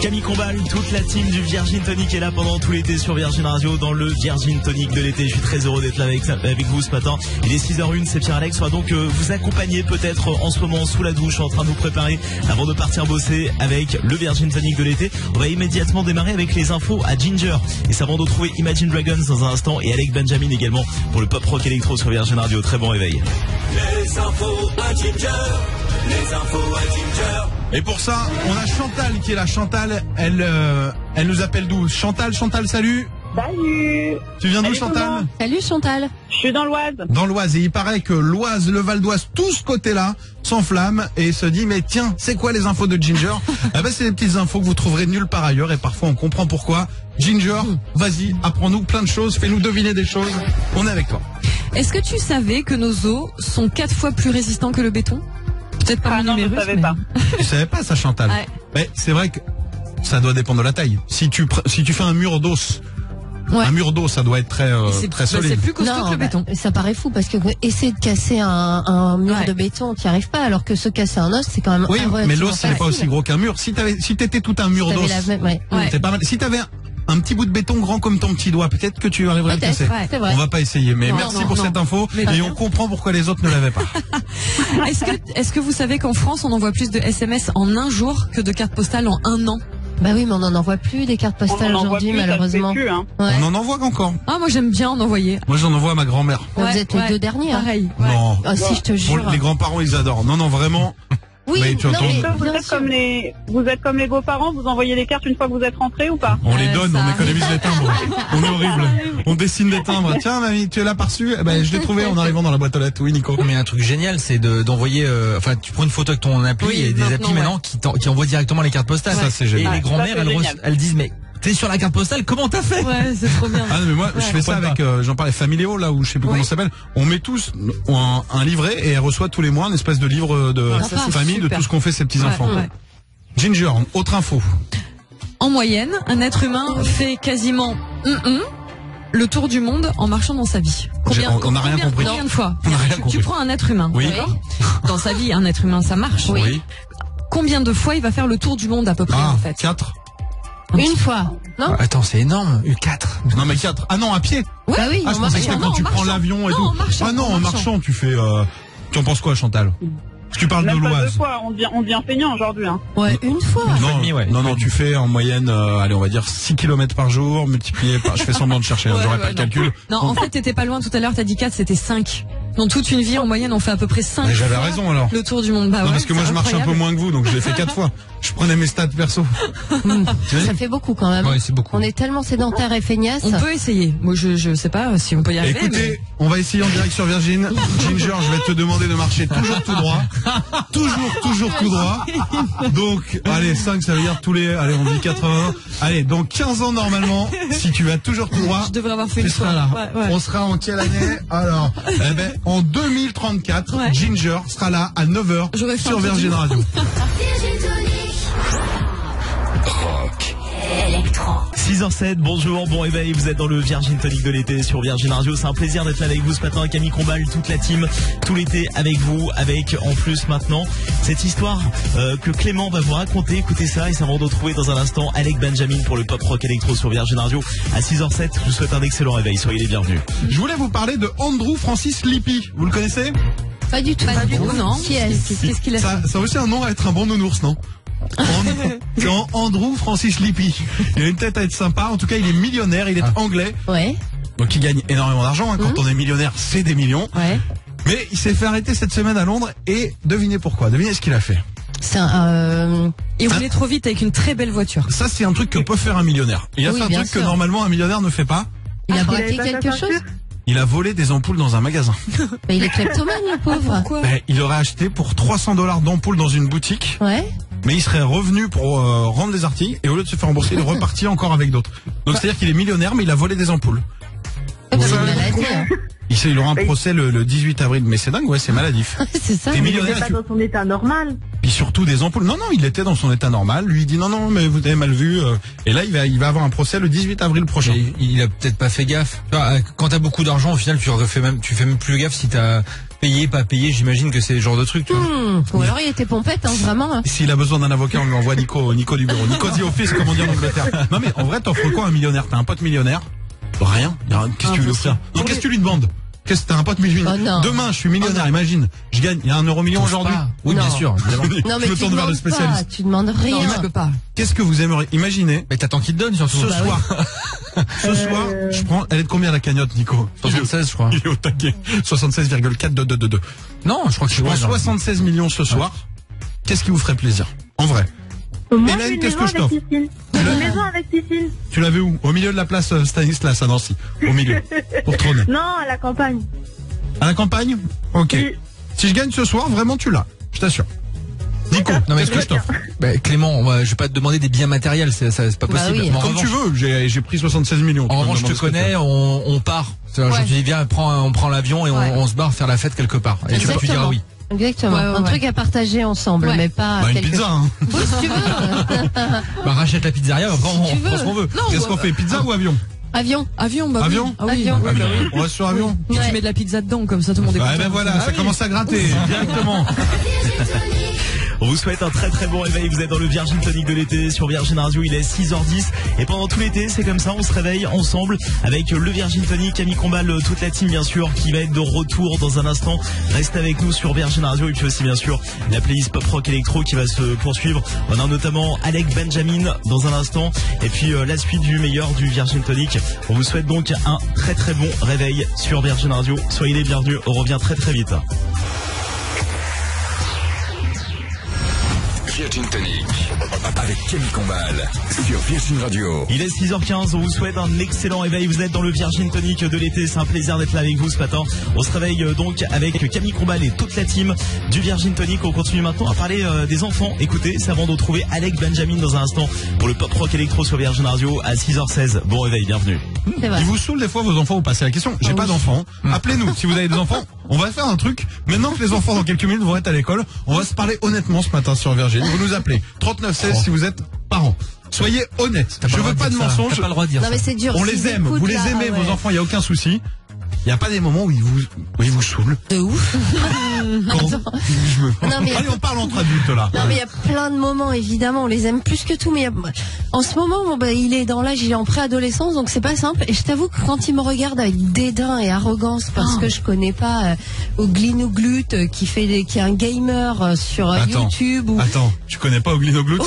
Camille Combal, toute la team du Virgin Tonic est là pendant tout l'été sur Virgin Radio dans le Virgin Tonic de l'été. Je suis très heureux d'être là avec vous ce matin. Il est 6h01, c'est Pierre-Alex. On va donc vous accompagner peut-être en ce moment sous la douche en train de nous préparer avant de partir bosser avec le Virgin Tonic de l'été. On va immédiatement démarrer avec les infos à Ginger. Et ça va de retrouver Imagine Dragons dans un instant et Alec Benjamin également pour le pop rock électro sur Virgin Radio. Très bon réveil. Les infos à Ginger. Les infos à Ginger. Et pour ça, on a Chantal qui est là. Chantal, elle nous appelle d'où? Chantal, salut. Salut. Tu viens d'où, Chantal? Salut Chantal. Je suis dans l'Oise. Dans l'Oise. Et il paraît que l'Oise, le Val d'Oise, tout ce côté-là s'enflamme et se dit mais tiens, c'est quoi les infos de Ginger? Eh ben c'est des petites infos que vous trouverez nulle part ailleurs et parfois on comprend pourquoi. Ginger, vas-y, apprends-nous plein de choses, fais-nous deviner des choses. On est avec toi. Est-ce que tu savais que nos os sont 4 fois plus résistants que le béton? Peut-être pas non, je ne savais pas. Tu savais pas ça, Chantal? Ouais. Mais c'est vrai que ça doit dépendre de la taille. Si tu fais un mur d'os, Ouais. un mur d'os, ça doit être très solide. C'est plus costaud que le béton. Ça paraît fou parce que essayer de casser un mur de béton, tu n'y arrives pas, alors que se casser un os, c'est quand même Oui, mais l'os, c'est c'est pas aussi gros qu'un mur. Si t'étais tout un mur d'os, c'est pas mal. Si t'avais un petit bout de béton grand comme ton petit doigt, peut-être que tu arriverais à le casser. C'est vrai. On va pas essayer, mais merci pour cette info. Mais et on comprend pourquoi les autres ne l'avaient pas. Est-ce que vous savez qu'en France, on envoie plus de SMS en un jour que de cartes postales en un an? Bah oui, mais on n'en envoie plus des cartes postales aujourd'hui, malheureusement. Plus, hein. Ouais. On en envoie encore. Ah, moi j'aime bien en envoyer. Moi, j'en envoie à ma grand-mère. Vous êtes les deux derniers. Hein. Pareil. Non. Ah, si, je te jure. Pour les grands-parents, ils adorent. Non, vraiment. Oui, Mais tu non, entends- mais Vous êtes comme les beaux-parents, vous envoyez les cartes une fois que vous êtes rentrés ou pas? On les Ouais, donne, ça on économise les timbres. On est horrible. On dessine des timbres. Tiens, mamie, tu l'as pas reçu? Eh ben, je l'ai trouvé en arrivant dans la boîte aux lettres. Oui, Nico. Mais un truc génial, c'est d'envoyer. Enfin, tu prends une photo avec ton appli Oui, et des applis maintenant, maintenant qui envoient directement les cartes postales. Ça, c'est Et génial. les grand-mères, Ça, c'est génial. elles disent mais t'es sur la carte postale, comment t'as fait? Ouais, c'est trop bien. Ah non, mais moi je fais ça pourquoi avec j'en parlais Familéo là où je sais plus comment ça s'appelle. On met tous un livret et elle reçoit tous les mois une espèce de livre de ça, c'est famille de super. tout ce qu'ont fait ses petits enfants. Ouais. Ginger, autre info. En moyenne, un être humain fait quasiment le tour du monde en marchant dans sa vie. On n'a rien compris. Combien de fois? On n'a rien Tu compris. prends un être humain. Oui. d'accord. Dans sa vie, un être humain, ça marche. Oui. Combien de fois il va faire le tour du monde à peu près Ah, en fait? 4. une fois. Non? Attends, c'est énorme. 4. Non mais 4. Ah non, à pied. Ouais. Bah oui, Ah, je on pensais marche. que c'était non, quand tu en prends marchant. l'avion et Non, tout. en marchant, Ah non, en en marchant. marchant, tu fais tu en penses quoi, Chantal? Tu parles de Même pas deux l'Oise. fois, on devient feignant aujourd'hui, hein. Ouais, une fois. Non, tu fais en moyenne, allez, on va dire 6 km par jour, multiplié par, je fais semblant de chercher, Ouais, j'aurais ouais, pas le non. calcul. Non, en fait, t'étais pas loin tout à l'heure, t'as dit 4, c'était 5. Dans toute une vie, en moyenne, on fait à peu près 5 Mais j'avais fois raison, alors. le tour du monde. Bah Non, ouais, parce que moi c'est je marche un peu incroyable. moins que vous, donc je l'ai fait 4 fois. Je prenais mes stats perso. Ça fait beaucoup quand même. Ouais, c'est beaucoup. On est tellement sédentaires et feignasses. On peut essayer. Moi, je sais pas si on peut y arriver. Écoutez, on va essayer en direct sur Virgin. Ginger, je vais te demander de marcher toujours tout droit. Toujours tout droit. Donc, allez, 5, ça veut dire allez, on dit 80. Allez, donc 15 ans normalement, si tu vas toujours tout droit, Je devrais avoir fait tu une seras fois. là. Ouais, ouais. On sera en quelle année? Alors, eh ben, en 2034, Ouais. Ginger sera là à 9h J'aurais fait sur un tour Virgin du monde. Radio. Rock. 6h07, bonjour, bon réveil, vous êtes dans le Virgin Tonic de l'été sur Virgin Radio. C'est un plaisir d'être là avec vous ce matin, Camille Combal, toute la team, tout l'été avec vous, avec en plus maintenant cette histoire que Clément va vous raconter. Écoutez ça et ça va vous retrouver dans un instant Alec Benjamin pour le pop rock électro sur Virgin Radio à 6h07. Je vous souhaite un excellent réveil, soyez les bienvenus. Je voulais vous parler de Andrew Francis Lippi. Vous le connaissez? Pas du tout. Pas du tout, non. Qui est-ce? Qu'est-ce qu'il a Ça a aussi un nom à être un bon nounours, non? C'est Andrew Francis Lippi. Il a une tête à être sympa. En tout cas, il est millionnaire. Il est anglais. Ouais. Donc, il gagne énormément d'argent. Quand on est millionnaire, c'est des millions. Ouais. Mais il s'est fait arrêter cette semaine à Londres. Et devinez pourquoi. Devinez ce qu'il a fait. C'est un. Il roulait trop vite avec une très belle voiture. Ça, c'est un truc que peut faire un millionnaire. Il a Oui, fait un bien truc que sûr. normalement un millionnaire ne fait pas. Il a avait braqué pas quelque sa chose? ceinture Il a volé des ampoules dans un magasin. Mais il est kleptomane, le pauvre. Pourquoi? Ben, il aurait acheté pour $300 d'ampoules dans une boutique. Ouais. Mais il serait revenu pour rendre des articles. Et au lieu de se faire rembourser, il est reparti encore avec d'autres. Donc, c'est-à-dire qu'il est millionnaire, mais il a volé des ampoules. C'est une maladie, hein. Il aura un procès le 18 avril. Mais c'est dingue, ouais, c'est maladif. C'est ça. T'es Il millionnaire, n'est pas dans son état normal. Puis surtout des ampoules. Non, il était dans son état normal. Lui, il dit non, mais vous avez mal vu. Et là, il va avoir un procès le 18 avril prochain. Il a peut-être pas fait gaffe. Tu vois, quand t'as beaucoup d'argent, au final, tu fais même plus gaffe si Payer, pas payer, j'imagine que c'est le genre de truc, tu vois. Ou alors il était pompette, hein, vraiment. Hein. S'il a besoin d'un avocat, on lui envoie Nico du bureau. Nico the office, comme on dit en Angleterre. Non mais en vrai, t'offres quoi à un millionnaire? T'as un pote millionnaire? Rien. Qu'est-ce que tu veux lui offrir? Non, qu'est-ce que tu lui demandes? Qu'est-ce que t'as un pote millionnaire? Demain, je suis millionnaire, imagine. Je gagne, il y a 1 euro million aujourd'hui. Oui, Non. bien sûr, évidemment. Non, mais je me tu tourne vers le demandes pas, spécialiste. tu demandes rien. Non, je peux pas. Qu'est-ce que vous aimeriez? Imaginez, Mais t'attends qu'il te donne, surtout. ce soir. Ce soir, je prends, elle est de combien la cagnotte, Nico? 76, je crois. Il est au taquet. 76,4222. Non, je crois que Je prends 76 millions ce soir. Qu'est-ce qui vous ferait plaisir? En vrai. Moi, Hélène, j'ai une qu'est-ce maison que je t'offre? avec piscine. Une maison avec piscine. Tu l'avais où? Au milieu de la place Stanislas à Nancy. Au milieu. Pour trôner. Non, à la campagne. À la campagne? Ok. Oui. Si je gagne ce soir, vraiment tu l'as. Je t'assure. Nico, Non, mais qu'est-ce que je t'offre? Clément, je vais pas te demander des biens matériels, c'est pas Bah possible. oui. Mais en Comme tu revanche- veux, j'ai pris 76 millions. En revanche, je te connais, on part. C'est-à-dire, Ouais. Je te dis, viens, on prend l'avion et Ouais. on se barre faire la fête quelque part. Et tu Exactement. diras oui. Exactement. Ouais, Un truc à partager ensemble, Ouais. mais pas Bah, une quelque pizza, hein. Oui, si tu veux. Bah, rachète la pizzeria, après tu on veux. prend ce qu'on veut. Non, Qu'est-ce qu'on fait? Pizza ou avion? Avion. Avion, bah Avion oui. Ah oui. Avion. Oui, bah oui. On reste sur avion? Puis Ouais. tu mets de la pizza dedans, comme ça tout le monde est content. Ouais, ben voilà, ça commence à gratter directement. On vous souhaite un très très bon réveil. Vous êtes dans le Virgin Tonic de l'été sur Virgin Radio. Il est 6h10 et pendant tout l'été, c'est comme ça. On se réveille ensemble avec le Virgin Tonic, Camille Combal, toute la team bien sûr, qui va être de retour dans un instant. Restez avec nous sur Virgin Radio et puis aussi bien sûr la playlist pop rock électro qui va se poursuivre. On a notamment Alec Benjamin dans un instant et puis la suite du meilleur du Virgin Tonic. On vous souhaite donc un très très bon réveil sur Virgin Radio. Soyez les bienvenus. On revient très très vite. Virgin Tonic avec Camille Combal sur Virgin Radio. Il est 6h15, on vous souhaite un excellent réveil. Vous êtes dans le Virgin Tonic de l'été, c'est un plaisir d'être là avec vous ce matin. On se réveille donc avec Camille Combal et toute la team du Virgin Tonic. On continue maintenant à parler des enfants. Écoutez, c'est avant de retrouver Alec Benjamin dans un instant pour le pop rock électro sur Virgin Radio à 6h16. Bon réveil, bienvenue. C'est vrai. Ils vous saoulent des fois vos enfants, vous passez la question. J'ai pas d'enfants. Appelez-nous si vous avez des enfants. On va faire un truc. Maintenant que les enfants dans quelques minutes vont être à l'école, on va se parler honnêtement ce matin sur Virgin. Vous nous appelez 3916 si vous êtes parents. Soyez honnêtes. Je veux pas de mensonges. T'as pas le droit de dire Non, ça. mais c'est dur. On S'ils les aime. écoutent, Vous les là, aimez, ouais. vos enfants, il y a aucun souci. Il n'y a pas des moments où ils vous saoulent. De ouf. Quand Non, mais- Allez, on parle entre adultes là. Non, mais il y a plein de moments, évidemment, on les aime plus que tout, mais en ce moment, bon, bah, il est dans l'âge, il est en préadolescence, donc c'est pas simple. Et je t'avoue que quand il me regarde avec dédain et arrogance, parce que je connais pas Oglinoglut, qui est un gamer sur YouTube, ou... Attends, tu connais pas Oglinoglut?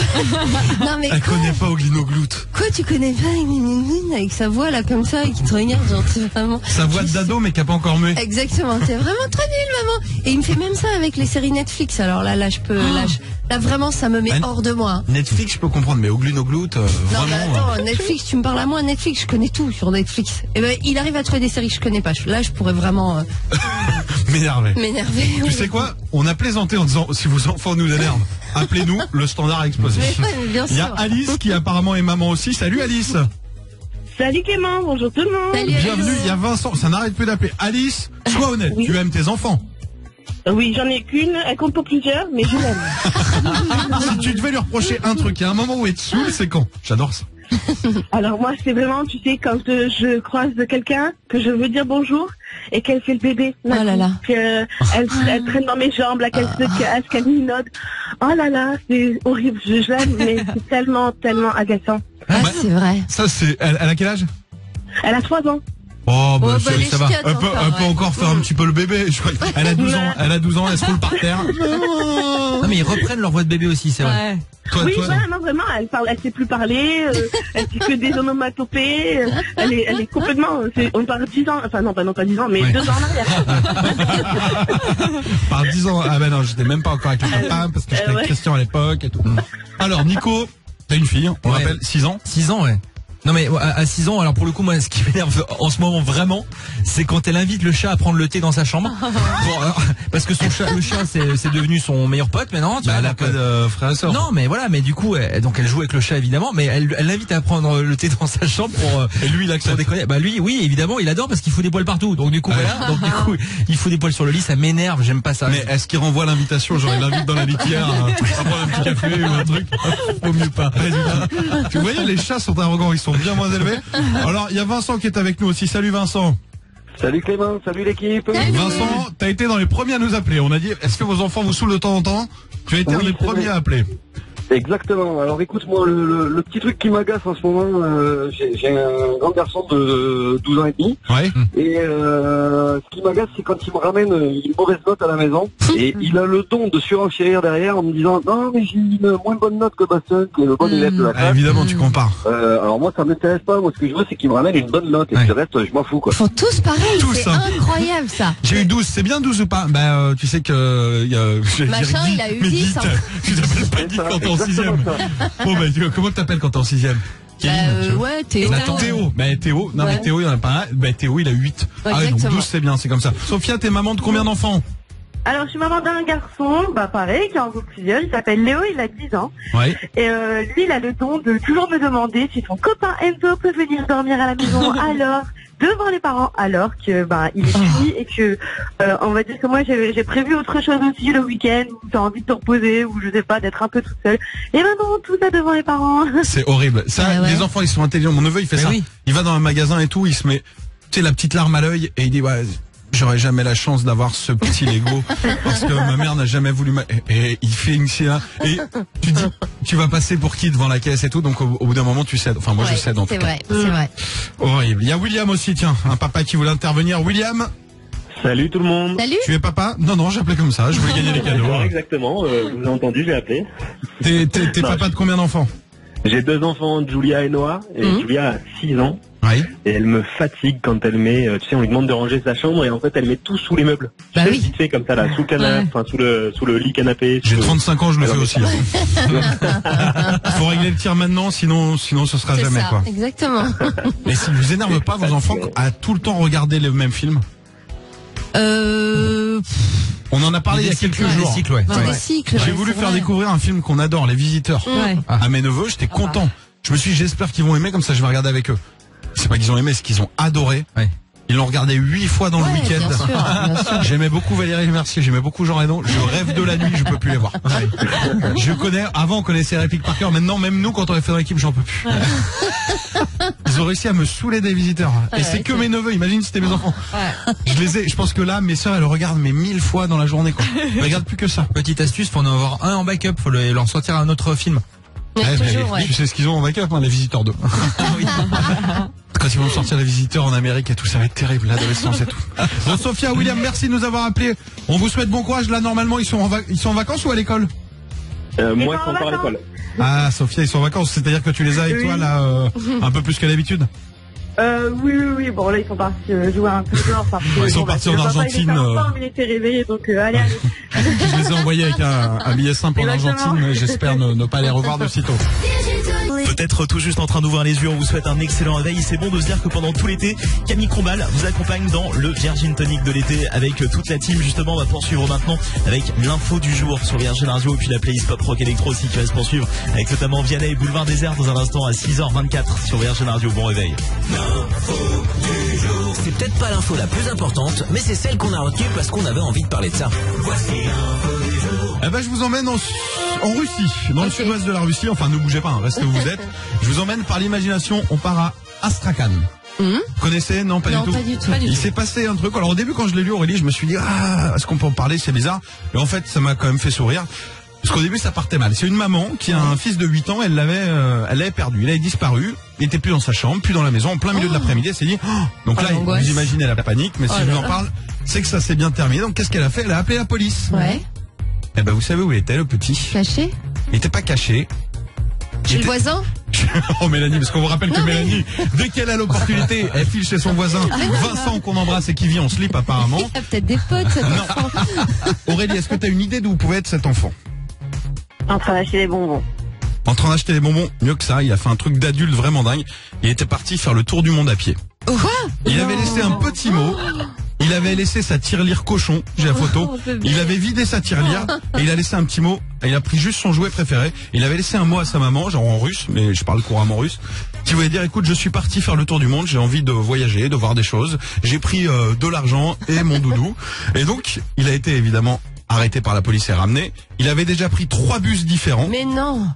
Non, mais Elle quoi, connaît pas Oglinoglut. quoi, tu connais pas avec sa voix, là, comme ça, et qui te regarde, genre, c'est vraiment... Sa voix d'ado mais qui a pas encore mué. Exactement, t'es vraiment très nul, maman. Et il me fait même ça avec les séries Netflix. Alors là, je peux, là vraiment, ça me met Ben, hors de moi. Hein. Netflix, je peux comprendre, mais Oglinoglut, Non, vraiment. mais attends, Netflix, tu me parles à moi, Netflix, je connais tout sur Netflix. Et ben, il arrive à trouver des séries que je connais pas. Là, je pourrais vraiment M'énerver. m'énerver. Tu sais quoi? On a plaisanté en disant si vos enfants nous énervent, appelez-nous, le standard a explosé. Mais ouais, mais bien Il y a sûr. Alice qui apparemment est maman aussi. Salut Alice. Salut Clément, bonjour tout le monde. Salut, Bienvenue, Alice. il y a Vincent, ça n'arrête plus d'appeler. Alice, sois honnête, Oui. tu aimes tes enfants. Oui, j'en ai qu'une, elle compte pour plusieurs, mais je l'aime. Si tu devais lui reprocher un truc, il y a un moment où elle te saoule, c'est quand? J'adore ça. Alors moi, c'est vraiment, tu sais, quand je croise quelqu'un, que je veux dire bonjour, et qu'elle fait le bébé. Oh là là. Elle traîne dans mes jambes, là, qu'elle se casse, qu'elle minaude. Oh là là, c'est horrible, je l'aime, mais c'est tellement, tellement agaçant. Ah, Bah, c'est vrai. Ça, c'est. Elle a quel âge? Elle a 3 ans. Oh, Oh, bah, ça, les ça va. chiottes Elle peut encore, ouais. encore faire un petit peu le bébé. Je crois. Elle a 12 ans, elle a 12 ans, elle se roule par terre. Non, mais ils reprennent leur voix de bébé aussi, c'est vrai. Ouais. Toi, Oui, toi, voilà, non, vraiment, elle sait plus parler, elle dit que des onomatopées, elle est complètement, on parle 10 ans, enfin non, pas 10 ans, mais Ouais. 2 ans en arrière. par 10 ans. Ah ben non, j'étais même pas encore avec le papa parce que j'étais avec ouais. Christian à l'époque et tout. Alors, Nico, t'as une fille, on Ouais. rappelle 6 ans. 6 ans, ouais. Non mais à 6 ans, alors pour le coup, moi, ce qui m'énerve en ce moment vraiment, c'est quand elle invite le chat à prendre le thé dans sa chambre. Parce que le chat, c'est devenu son meilleur pote maintenant. Tu Bah, vois, elle a donc, pas de frère et sœur. non, mais voilà, mais du coup, donc elle joue avec le chat évidemment, mais elle l'invite à prendre le thé dans sa chambre pour Et lui, il pour accepte. déconner. Bah lui, oui, évidemment, il adore parce qu'il fout des poils partout. Donc du coup, voilà, donc du coup, il fout des poils sur le lit, ça m'énerve, j'aime pas ça. Mais est-ce qu'il renvoie l'invitation? Genre, il l'invite dans la litière à prendre un petit café ou un truc. Vaut mieux pas. Tu voyais, les chats sont arrogants, ils sont bien moins élevés. Alors, il y a Vincent qui est avec nous aussi. Salut Vincent. Salut Clément, salut l'équipe. Vincent, t'as été dans les premiers à nous appeler. On a dit, est-ce que vos enfants vous saoulent de temps en temps? Tu as été un des premiers à appeler. Exactement. Alors écoute-moi, le petit truc qui m'agace en ce moment, j'ai un grand garçon de 12 ans et demi. Ouais. Et ce qui m'agace, c'est quand il me ramène une mauvaise note à la maison. Et il a le don de surenchérir derrière en me disant « Non, mais j'ai une moins bonne note que Bastien, qui est le bon élève de la classe. » Évidemment, tu compares. Alors moi, ça m'intéresse pas. Moi, ce que je veux, c'est qu'il me ramène une bonne note. Et puis le reste, je m'en fous, quoi. Ils font tous pareil, Tous, c'est hein. incroyable ça. J'ai eu 12, c'est bien 12 ou pas? Bah, tu sais que... Machin, il a eu 10. Hein. Tu t'appelles pas Guy quand t'es en 6ème. Bon, bah, comment t'appelles quand t'es en 6ème? Ouais, Théo. Théo. Bah, Théo. Non, Ouais. mais Théo, il y en a pas un. Bah, Théo, il a 8. Ouais, Ah ouais, donc exactement. 12, c'est bien, c'est comme ça. Sophia, t'es maman de combien d'enfants? Alors, je suis maman d'un garçon, pareil, qui en veut plusieurs. Il s'appelle Léo, il a 10 ans. Ouais. Et lui, il a le don de toujours me demander si son copain Enzo peut venir dormir à la maison alors, devant les parents, alors que il est fini et que on va dire que moi j'ai prévu autre chose aussi le week-end où t'as envie de te reposer ou je sais pas d'être un peu toute seule. Et maintenant tout ça devant les parents. C'est horrible. Ça, Ah ouais. les enfants, ils sont intelligents. Mon neveu, il fait Mais ça. oui. Il va dans un magasin et tout, il se met, tu sais, la petite larme à l'œil et il dit, ouais, j'aurais jamais la chance d'avoir ce petit Lego parce que ma mère n'a jamais voulu et il fait une scie là et tu dis, tu vas passer pour qui devant la caisse et tout, donc au bout d'un moment, tu cèdes. Enfin, moi, je Ouais, cède en tout c'est cas. vrai, c'est vrai. Horrible. Il y a William aussi, tiens, un papa qui voulait intervenir. William, Salut tout le monde. Salut. tu es papa? Non, j'appelais comme ça, je voulais gagner les cadeaux. Exactement, je vous ai entendu, j'ai appelé. T'es Non, papa de combien d'enfants? J'ai 2 enfants, Julia et Noah. Et Julia a 6 ans. Oui. Et elle me fatigue quand elle met, tu sais, on lui demande de ranger sa chambre et en fait elle met tout sous les meubles. Bah Tu sais, oui. vite fait comme ça là, sous le canapé, enfin sous le lit canapé. J'ai sous le- 35 ans, je le fais Alors, aussi. Faut régler le tir maintenant, sinon ce sera C'est jamais ça, quoi. exactement. Mais si vous énerve pas vos enfants à tout le temps regarder les mêmes films? On en a parlé il y a quelques jours. Des cycles, ouais. C'est des cycles. J'ai ouais, voulu c'est faire vrai. découvrir un film qu'on adore, Les Visiteurs, Ouais. à mes neveux. J'étais content. Je me suis dit, j'espère qu'ils vont aimer, comme ça je vais regarder avec eux. C'est pas qu'ils ont aimé, c'est qu'ils ont adoré. Ouais. Ils l'ont regardé 8 fois dans le Ouais, week-end. bien sûr, bien sûr. J'aimais beaucoup Valérie Mercier, j'aimais beaucoup Jean Reno. Je rêve de la nuit, je peux plus les voir. Je connais, avant on connaissait les répliques par cœur, maintenant même nous quand on est fait dans l'équipe, j'en peux plus. Ils ont réussi à me saouler des visiteurs. Et Ouais, c'est que c'est- mes neveux, imagine si c'était mes enfants. Ouais. Je pense que là, mes sœurs, elles le regardent mais 1000 fois dans la journée, quoi. Elles regardent plus que ça. Petite astuce, pour en avoir un en backup, faut leur sortir un autre film. Ouais, Ouais, mais toujours, ouais. tu sais ce qu'ils ont en backup, hein, les visiteurs 2. Quand ils vont sortir les visiteurs en Amérique et tout, ça va être terrible, l'adolescence et tout. Bon, Sophia, William, merci de nous avoir appelés. On vous souhaite bon courage. Là, normalement, ils sont en vacances ou à l'école? Moi ils sont encore à l'école. Ah, Sophia, ils sont en vacances. C'est-à-dire que tu les as avec toi, là, un peu plus que d'habitude? Oui. Bon là ils sont partis jouer un peu dehors parce que Ils sont partis en le papa, Argentine, Il était en forme, il était réveillé donc allez. Je les ai envoyés avec un billet simple en Exactement. Argentine, mais j'espère ne pas les revoir de sitôt. Peut-être tout juste en train d'ouvrir les yeux, on vous souhaite un excellent réveil. C'est bon de se dire que pendant tout l'été, Camille Combal vous accompagne dans le Virgin Tonic de l'été avec toute la team. Justement, on va poursuivre maintenant avec l'info du jour sur Virgin Radio et puis la playlist pop rock électro aussi qui va se poursuivre avec notamment Vianney et Boulevard Désert dans un instant à 6h24 sur Virgin Radio. Bon réveil. C'est peut-être pas l'info la plus importante, mais c'est celle qu'on a retenue parce qu'on avait envie de parler de ça. Voici l'info du jour. Eh ben, je vous emmène en Russie, dans le sud-ouest de la Russie. Enfin, ne bougez pas, hein, restez où vous êtes. Je vous emmène par l'imagination. On part à Astrakhan. Vous connaissez? Non, pas Non, du tout. pas du tout. Il s'est passé un truc. Alors au début, quand je l'ai lu, Aurélie, je me suis dit, est-ce qu'on peut en parler? C'est bizarre. Mais en fait, ça m'a quand même fait sourire. Parce qu'au début, ça partait mal. C'est une maman qui a un fils de 8 ans. Elle l'avait perdu. Il avait disparu. Il était plus dans sa chambre, plus dans la maison. En plein milieu de l'après-midi, elle s'est dit, donc là, l'angoisse. vous imaginez la panique. Mais si je vous en parle, c'est que ça s'est bien terminé. Donc qu'est-ce qu'elle a fait? Elle a appelé la police. Ouais. Eh ben, vous savez où il était, le petit? Caché. Il était pas caché. Chez le voisin. Oh Mélanie, parce qu'on vous rappelle que Non, mais- Mélanie, dès qu'elle a l'opportunité, elle file chez son voisin Vincent qu'on embrasse et qui vit en slip apparemment. Il a peut-être des potes, cet Non. enfant. Aurélie, est-ce que tu as une idée d'où pouvait être cet enfant? En train d'acheter des bonbons. En train d'acheter des bonbons, mieux que ça, il a fait un truc d'adulte vraiment dingue. Il était parti faire le tour du monde à pied. Quoi? Il avait laissé un petit mot. Il avait laissé sa tirelire cochon, j'ai la photo. Il avait vidé sa tirelire et il a laissé un petit mot. Et il a pris juste son jouet préféré. Il avait laissé un mot à sa maman, genre en russe, mais je parle couramment russe, qui voulait dire, écoute, je suis parti faire le tour du monde, j'ai envie de voyager, de voir des choses. J'ai pris de l'argent et mon doudou. Et donc, il a été évidemment arrêté par la police et ramené. Il avait déjà pris 3 bus différents. Mais non.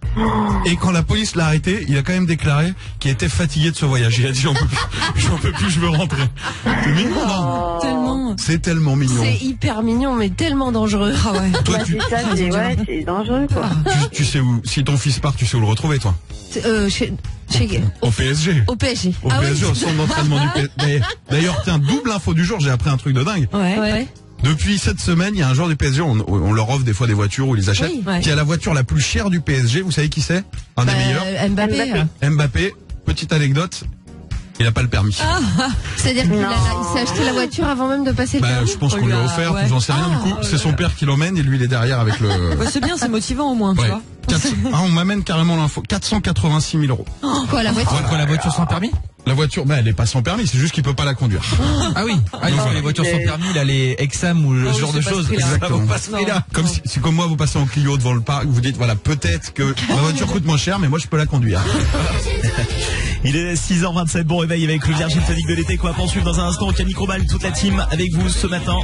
Et quand la police l'a arrêté, il a quand même déclaré qu'il était fatigué de ce voyage. Il a dit j'en peux plus, je veux rentrer. C'est mignon, non? Tellement. C'est tellement mignon. C'est hyper mignon, mais tellement dangereux. Ah ouais. Toi, C'est ça, c'est dangereux, quoi. tu sais où, si ton fils part, tu sais où le retrouver, toi? Chez Au PSG. Au PSG. Au PSG, au centre d'entraînement du PSG. D'ailleurs, tiens, double info du jour, j'ai appris un truc de dingue. Ouais. Depuis cette semaine, il y a un joueur du PSG, on leur offre des fois des voitures ou ils les achètent, Oui. qui a la voiture la plus chère du PSG. Vous savez qui c'est? Un des meilleurs. Mbappé. Mbappé. Petite anecdote, il a pas le permis. C'est-à-dire qu'il s'est acheté la voiture avant même de passer le permis. Je pense qu'on lui a offert, ouais. j'en sais rien du coup. C'est son père qui l'emmène et lui il est derrière avec le... Ouais, c'est bien, c'est motivant au moins, tu Ouais. vois. On m'amène carrément l'info. 486 000 euros. Quoi, la voiture? Quoi, la voiture sans permis? La voiture, elle est pas sans permis, c'est juste qu'il peut pas la conduire. Ah oui. Les voitures sans permis, là, les Exam ou ce genre de choses. Ça vaut pas ce prix-là. Comme si comme moi vous passez en Clio devant le parc, vous dites voilà, peut-être que ma voiture coûte moins cher, mais moi je peux la conduire. Il est 6h27, bon réveil avec le Virgin Tonic de l'été qu'on va poursuivre dans un instant. Camille Combal, toute la team avec vous ce matin.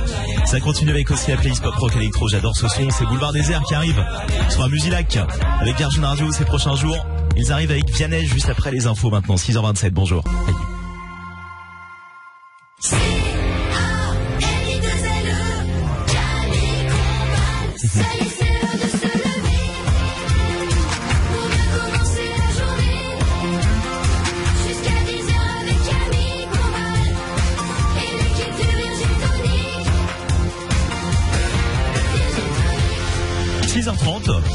Ça continue avec aussi la playlist pop rock électro. J'adore ce son, c'est Boulevard Désert qui arrive sur un Musilac avec Virgin Radio ces prochains jours. Ils arrivent avec Vianney juste après les infos maintenant. 6h27, bonjour.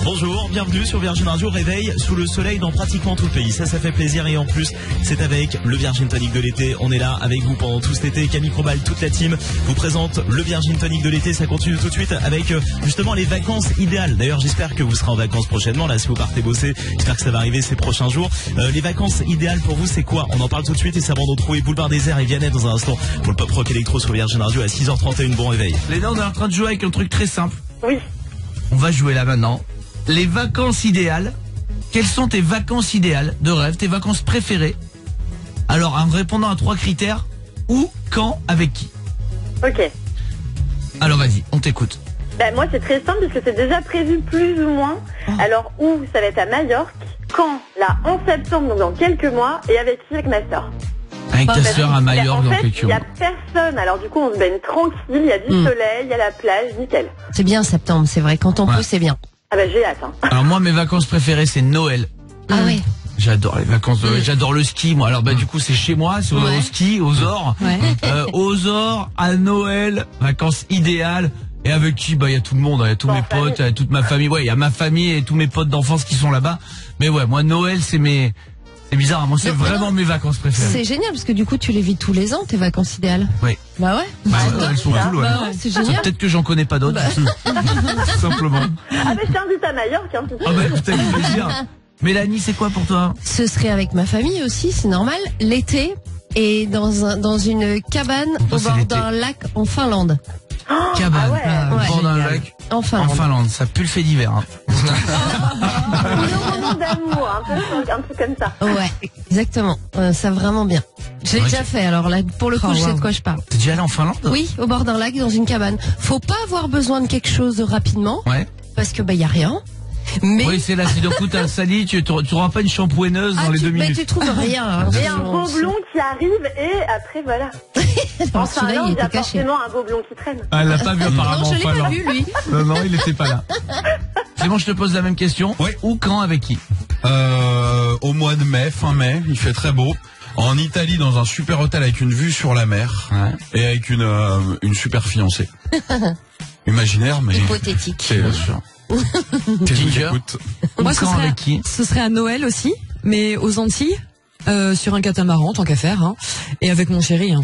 Bonjour, bienvenue sur Virgin Radio, réveil sous le soleil dans pratiquement tout le pays. Ça fait plaisir et en plus, c'est avec le Virgin Tonic de l'été. On est là avec vous pendant tout cet été. Camille Combal, toute la team vous présente le Virgin Tonic de l'été. Ça continue tout de suite avec justement les vacances idéales. D'ailleurs, j'espère que vous serez en vacances prochainement. Là, si vous partez bosser, j'espère que ça va arriver ces prochains jours. Les vacances idéales pour vous, c'est quoi? On en parle tout de suite et c'est avant de retrouver Boulevard Désert et Vianney dans un instant pour le pop rock électro sur Virgin Radio à 6h31. Bon réveil. Léna, on est en train de jouer avec un truc très simple. Oui. On va jouer là maintenant. Les vacances idéales. Quelles sont tes vacances idéales de rêve, tes vacances préférées? Alors, en répondant à 3 critères, où, quand, avec qui? Ok. Alors vas-y, on t'écoute. Ben, moi, c'est très simple puisque c'est déjà prévu plus ou moins. Alors, où? Ça va être à Majorque. Quand? Là, en septembre, donc dans quelques mois. Et avec qui? Avec ma sœur. Avec ta sœur à Majorque dans quelques mois. mois. Il n'y a personne. Alors, du coup, on se baigne tranquille. Il y a du soleil, il y a la plage, nickel. C'est bien septembre, c'est vrai. Quand on peut, c'est bien. Ah ben, j'ai hâte. Hein. Alors moi, mes vacances préférées, c'est Noël. Ah oui. J'adore les vacances, j'adore le ski, moi. Alors du coup, c'est chez moi, c'est au ski, aux Ors. Aux Ors, à Noël, vacances idéales. Et avec qui? Bah, il y a tout le monde, il y a tous mes potes, il y a toute ma famille. Ouais, il y a ma famille et tous mes potes d'enfance qui sont là-bas. Mais ouais, moi, Noël, c'est bizarre, moi c'est vraiment mes vacances préférées. C'est génial parce que du coup tu les vis tous les ans, tes vacances idéales. Oui. Bah ouais. Elles sont cool, ouais. C'est génial. Peut-être que j'en connais pas d'autres. Tout simplement. Ah ben je t'invite à Majorque. Hein, ah bah écoute, avec plaisir. Mélanie, c'est quoi pour toi? Ce serait avec ma famille aussi, c'est normal. L'été et dans une cabane au bord d'un lac en Finlande. Cabane, ouais. au bord d'un lac en Finlande. Ça pue le fait d'hiver. Hein. Un moment d'amour, un truc comme ça. Ouais, exactement. Ça vraiment bien. J'ai déjà fait, alors là, pour le coup, je sais de quoi je parle. T'es déjà allé en Finlande? Oui, au bord d'un lac, dans une cabane. Faut pas avoir besoin de quelque chose rapidement. Ouais. Parce que y a rien. Mais... Oui, c'est là, si d'un coup t'as un sali, tu auras pas une shampouineuse dans les 2 minutes. Mais tu trouves rien. Hein, et un beau blond qui arrive et après voilà. En Finlande, il y a forcément un beau blond qui traîne. Ah, elle l'a pas vu apparemment. Non, je l'ai pas vu lui. Non, il était pas là. C'est bon, je te pose la même question. Oui. Où, quand, avec qui? Au mois de mai, fin mai, il fait très beau. En Italie, dans un super hôtel avec une vue sur la mer et avec une super fiancée. Imaginaire, mais hypothétique. C'est bien sûr. Ginger. Moi, ce serait à Noël aussi, mais aux Antilles, sur un catamaran, tant qu'à faire, hein, et avec mon chéri. Hein.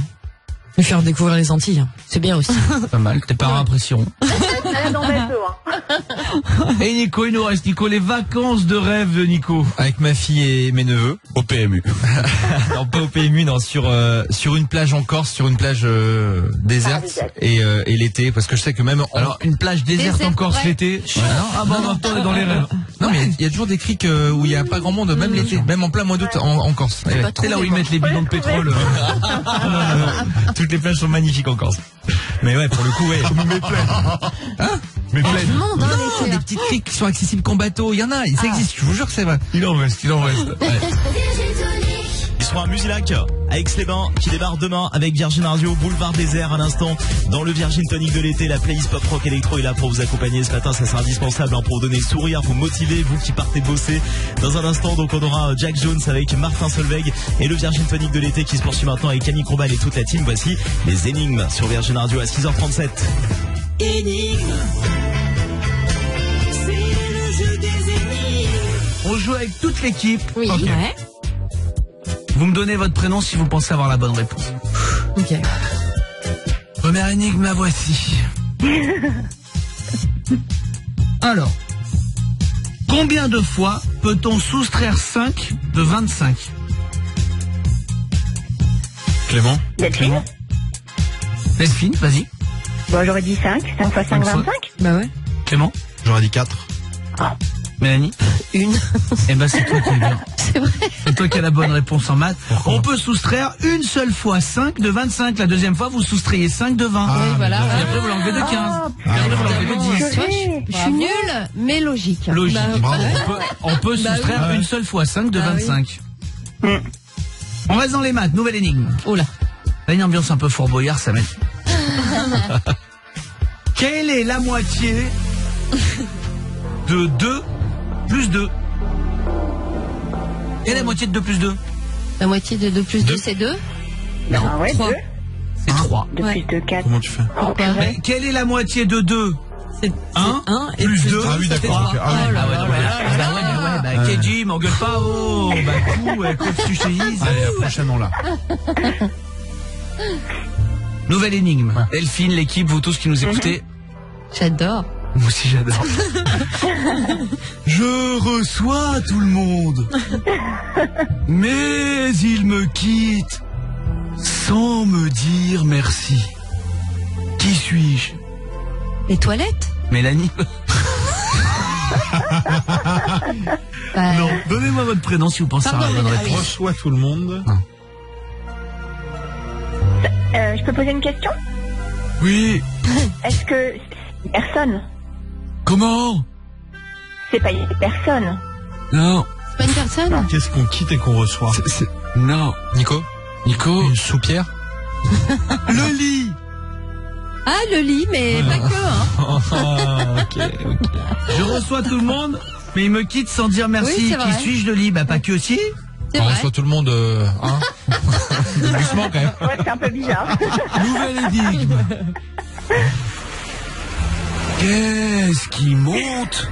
Lui faire découvrir les Antilles. C'est bien aussi. Pas mal, tes parents apprécieront. Dans bateau, hein. Et Nico, il nous reste, Nico, les vacances de rêve de Nico. Avec ma fille et mes neveux. Au PMU. Non, pas au PMU, non, sur une plage en Corse, sur une plage déserte et l'été, parce que je sais que même... Alors, une plage déserte en Corse l'été. Ah bon, en même temps, on est dans les rêves. Non, mais il y a toujours des criques où il y a pas grand monde, même l'été, même en plein mois d'août en Corse. C'est là où ils mettent les bidons de pétrole. Toutes les plages sont magnifiques en Corse. Mais ouais, pour le coup, ouais. Je me mets plein. Hein? Mais Tout pleine. le monde dans Non, les des cœurs. petites clics qui sont accessibles qu'en bateau. Il y en a, ça existe. Je vous jure que c'est vrai. Il en reste. Ouais. Ils seront à Musilac, à Aix-les-Bains, qui démarre demain avec Virgin Radio, Boulevard Désert à l'instant, dans le Virgin Tonic de l'été. La playlist pop rock électro est là pour vous accompagner ce matin. Ça sera indispensable pour vous donner le sourire, vous motiver, vous qui partez bosser. Dans un instant, donc, on aura Jack Jones avec Martin Solveig et le Virgin Tonic de l'été qui se poursuit maintenant avec Camille Combal et toute la team. Voici les énigmes sur Virgin Radio à 6h37. Énigme. C'est le jeu des énigmes. On joue avec toute l'équipe. Oui. Ok. Ouais. Vous me donnez votre prénom si vous pensez avoir la bonne réponse. Ok. Première énigme, la voici. Alors, combien de fois peut-on soustraire 5 de 25? Clément. Clément. Delphine, vas-y. Bon, j'aurais dit 5. 5 fois 5, 25. Bah ouais. Clément. J'aurais dit 4. Mélanie. Une. Eh ben c'est toi qui es bien. C'est vrai. C'est toi qui as la bonne réponse en maths. On peut soustraire une seule fois 5 de 25. La deuxième fois, vous soustrayez 5 de 20. Oui, voilà. Et après, vous l'enlevez de 15. Et après, vous l'enlevez de 10. Tu vois, je suis nulle, mais logique. Logique. Bah, On peut Bah soustraire oui. une seule fois 5 de Ah oui. 25. On reste dans les maths. Nouvelle énigme. Oh là. Là, une ambiance un peu Fort Boyard, ça m'aide. Quelle est la moitié de 2 plus 2? Quelle est la moitié de 2 plus 2? La moitié de 2 plus 2, c'est 2. Ah ouais, 2. C'est 3. 2 plus 2, 4. Comment tu fais? Mais quelle est la moitié de 2? C'est 1 et plus 2. Ah oui, d'accord. ok. Ah oui. Ah ouais, non, mais là, bah, KG, m'engueule pas, oh, bah, coup, qu'est-ce que tu te dises? Allez, la prochaine, on l'a. Nouvelle énigme. Delphine, l'équipe, vous tous qui nous écoutez. J'adore. Moi aussi, j'adore. Je reçois tout le monde. Mais il me quitte sans me dire merci. Qui suis-je? Les toilettes. Mélanie. Bah, Non, donnez-moi votre prénom si vous pensez à la Pardon, bonne mais- réponse. Reçois tout le monde. Je peux poser une question? Oui. Est-ce que c'est personne? Comment? C'est pas une personne. Non. c'est pas une personne. Qu'est-ce qu'on quitte et qu'on reçoit? Non. Nico. Une soupière. Le lit. Ah, le lit, mais pas que, hein. Ok. Je reçois tout le monde, mais il me quitte sans dire merci. Oui, c'est vrai. Qui suis-je, le lit? Bah, pas que aussi. C'est On vrai. reçoit tout le monde, hein. Doucement quand même. Ouais, c'est un peu bizarre. Nouvelle énigme. Qu'est-ce qui monte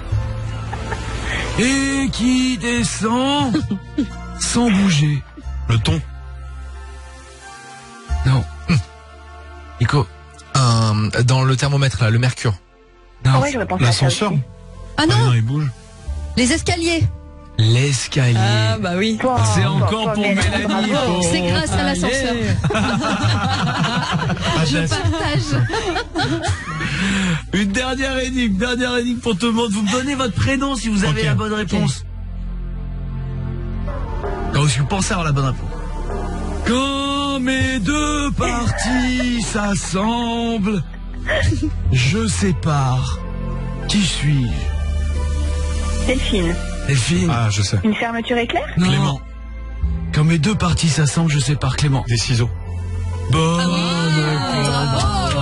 et qui descend sans bouger? Le ton. Non. Nico. Dans le thermomètre là, le mercure. Ah Non. ouais, j'aurais pensé à ça L'ascenseur. aussi. Ah Non, non, il bouge. les escaliers. L'escalier. Ah bah oui. C'est encore pour Mélanie. bravo. C'est grâce à l'ascenseur. Je partage. Une dernière énigme pour tout le monde. Vous me donnez votre prénom si vous avez Ok. la bonne réponse. Quand vous pensez avoir la bonne réponse. Quand mes deux parties s'assemblent, je sépare. Qui suis-je? Delphine. Delphine. Ah, je sais. Une fermeture éclair? Non. Clément. Quand mes deux parties s'assemblent, je sépare. Clément. Des ciseaux. Bonne Bravo.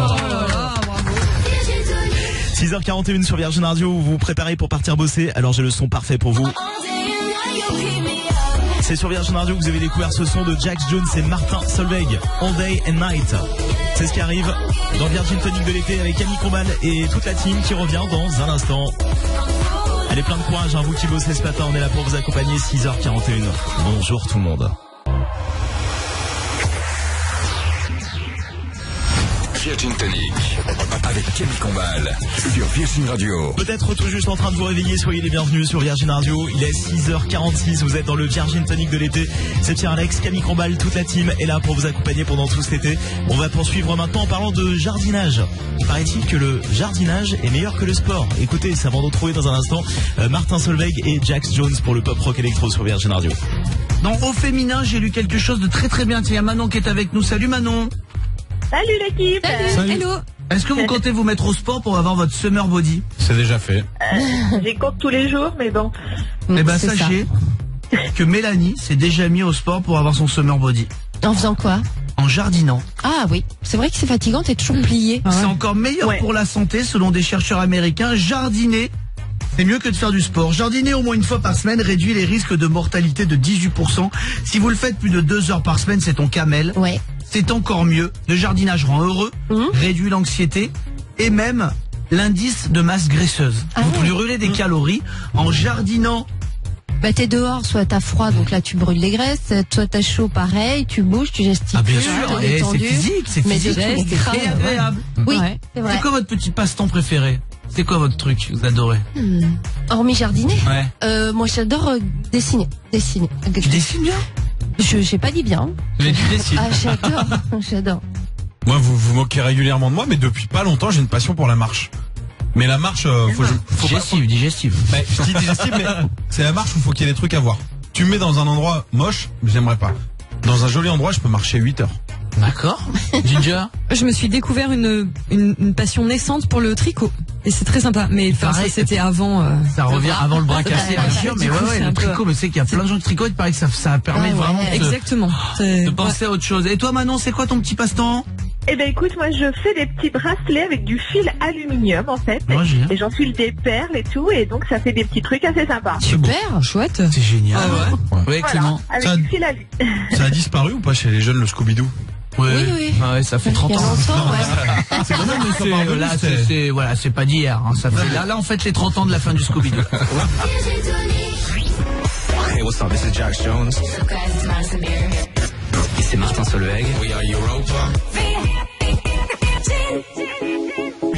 6h41 sur Virgin Radio, vous vous préparez pour partir bosser, alors j'ai le son parfait pour vous. C'est sur Virgin Radio que vous avez découvert ce son de Jack Jones et Martin Solveig, All Day and Night. C'est ce qui arrive dans Virgin Tonic de l'été avec Camille Combal et toute la team qui revient dans un instant. Allez, plein de courage, hein, vous qui bossez ce matin, on est là pour vous accompagner, 6h41. Bonjour tout le monde. Virgin Tonic avec Camille Combal sur Virgin Radio. Peut-être tout juste en train de vous réveiller, soyez les bienvenus sur Virgin Radio. Il est 6h46, vous êtes dans le Virgin Tonic de l'été. C'est Pierre Alex, Camille Combal, toute la team est là pour vous accompagner pendant tout cet été. On va poursuivre maintenant en parlant de jardinage. Paraît-il que le jardinage est meilleur que le sport. Écoutez, ça va en retrouver dans un instant Martin Solveig et Jack Jones pour le pop rock électro sur Virgin Radio. Non, au féminin, j'ai lu quelque chose de très très bien. Tiens, il y a Manon qui est avec nous. Salut Manon. Salut l'équipe. Salut. Hello. Est-ce que vous comptez vous mettre au sport pour avoir votre summer body? C'est déjà fait. J'y compte tous les jours, mais bon. Eh ben, C'est sachez que Mélanie s'est déjà mis au sport pour avoir son summer body. En faisant quoi? En jardinant. Ah oui, c'est vrai que c'est fatigant, t'es toujours plié. C'est encore meilleur pour la santé selon des chercheurs américains. Jardiner, c'est mieux que de faire du sport. Jardiner au moins une fois par semaine réduit les risques de mortalité de 18%. Si vous le faites plus de 2 heures par semaine, c'est ton camel. Ouais. C'est encore mieux. Le jardinage rend heureux, réduit l'anxiété et même l'indice de masse graisseuse. Vous brûlez des calories en jardinant. Bah t'es dehors, soit t'as froid, donc là tu brûles les graisses, soit t'as chaud, pareil, tu bouges, tu gesticules. Ah bien sûr, t'es et détendu. c'est physique, c'est Mais physique c'est grave. et agréable. Oui, Ouais. c'est vrai. C'est quoi votre petit passe-temps préféré? C'est quoi votre truc que vous adorez? Hormis jardiner, Ouais. moi j'adore dessiner. Tu dessines bien? J'ai pas dit bien. Mais tu dessines. Ah j'adore. Moi, vous vous moquez régulièrement de moi, mais depuis pas longtemps, j'ai une passion pour la marche. Mais la marche, digestive. Bah, je dis digestive, mais c'est la marche où il faut qu'il y ait des trucs à voir. Tu me mets dans un endroit moche, j'aimerais pas. Dans un joli endroit, je peux marcher 8 heures. D'accord. Ginger? Je me suis découvert une passion naissante pour le tricot. Et c'est très sympa. Mais enfin, ça, c'était avant. Ça revient avant le bras cassé, bien sûr. Mais ouais, le tricot, mais c'est qu'il y a plein de gens qui tricotent. Il paraît que ça permet vraiment exactement. de penser à autre chose. Et toi, Manon, c'est quoi ton petit passe-temps? Eh ben écoute, moi je fais des petits bracelets avec du fil aluminium en fait. Et j'en file des perles et tout, et donc ça fait des petits trucs assez sympas. Super, chouette. C'est génial. Ouais, Clément. Avec du fil alu. Ça a disparu ou pas chez les jeunes, le Scooby-Doo? Oui. Ah ouais, ça fait 30 ans. C'est vraiment, mais là, c'est voilà, c'est pas d'hier. Hein. Ça fait là, on fête les 30 ans de la fin du Scooby-Doo. Hey, what's up? This is Jax Jones. What's up, guys? It's Madison Beer. C'est Martin Solveig. We are Europa.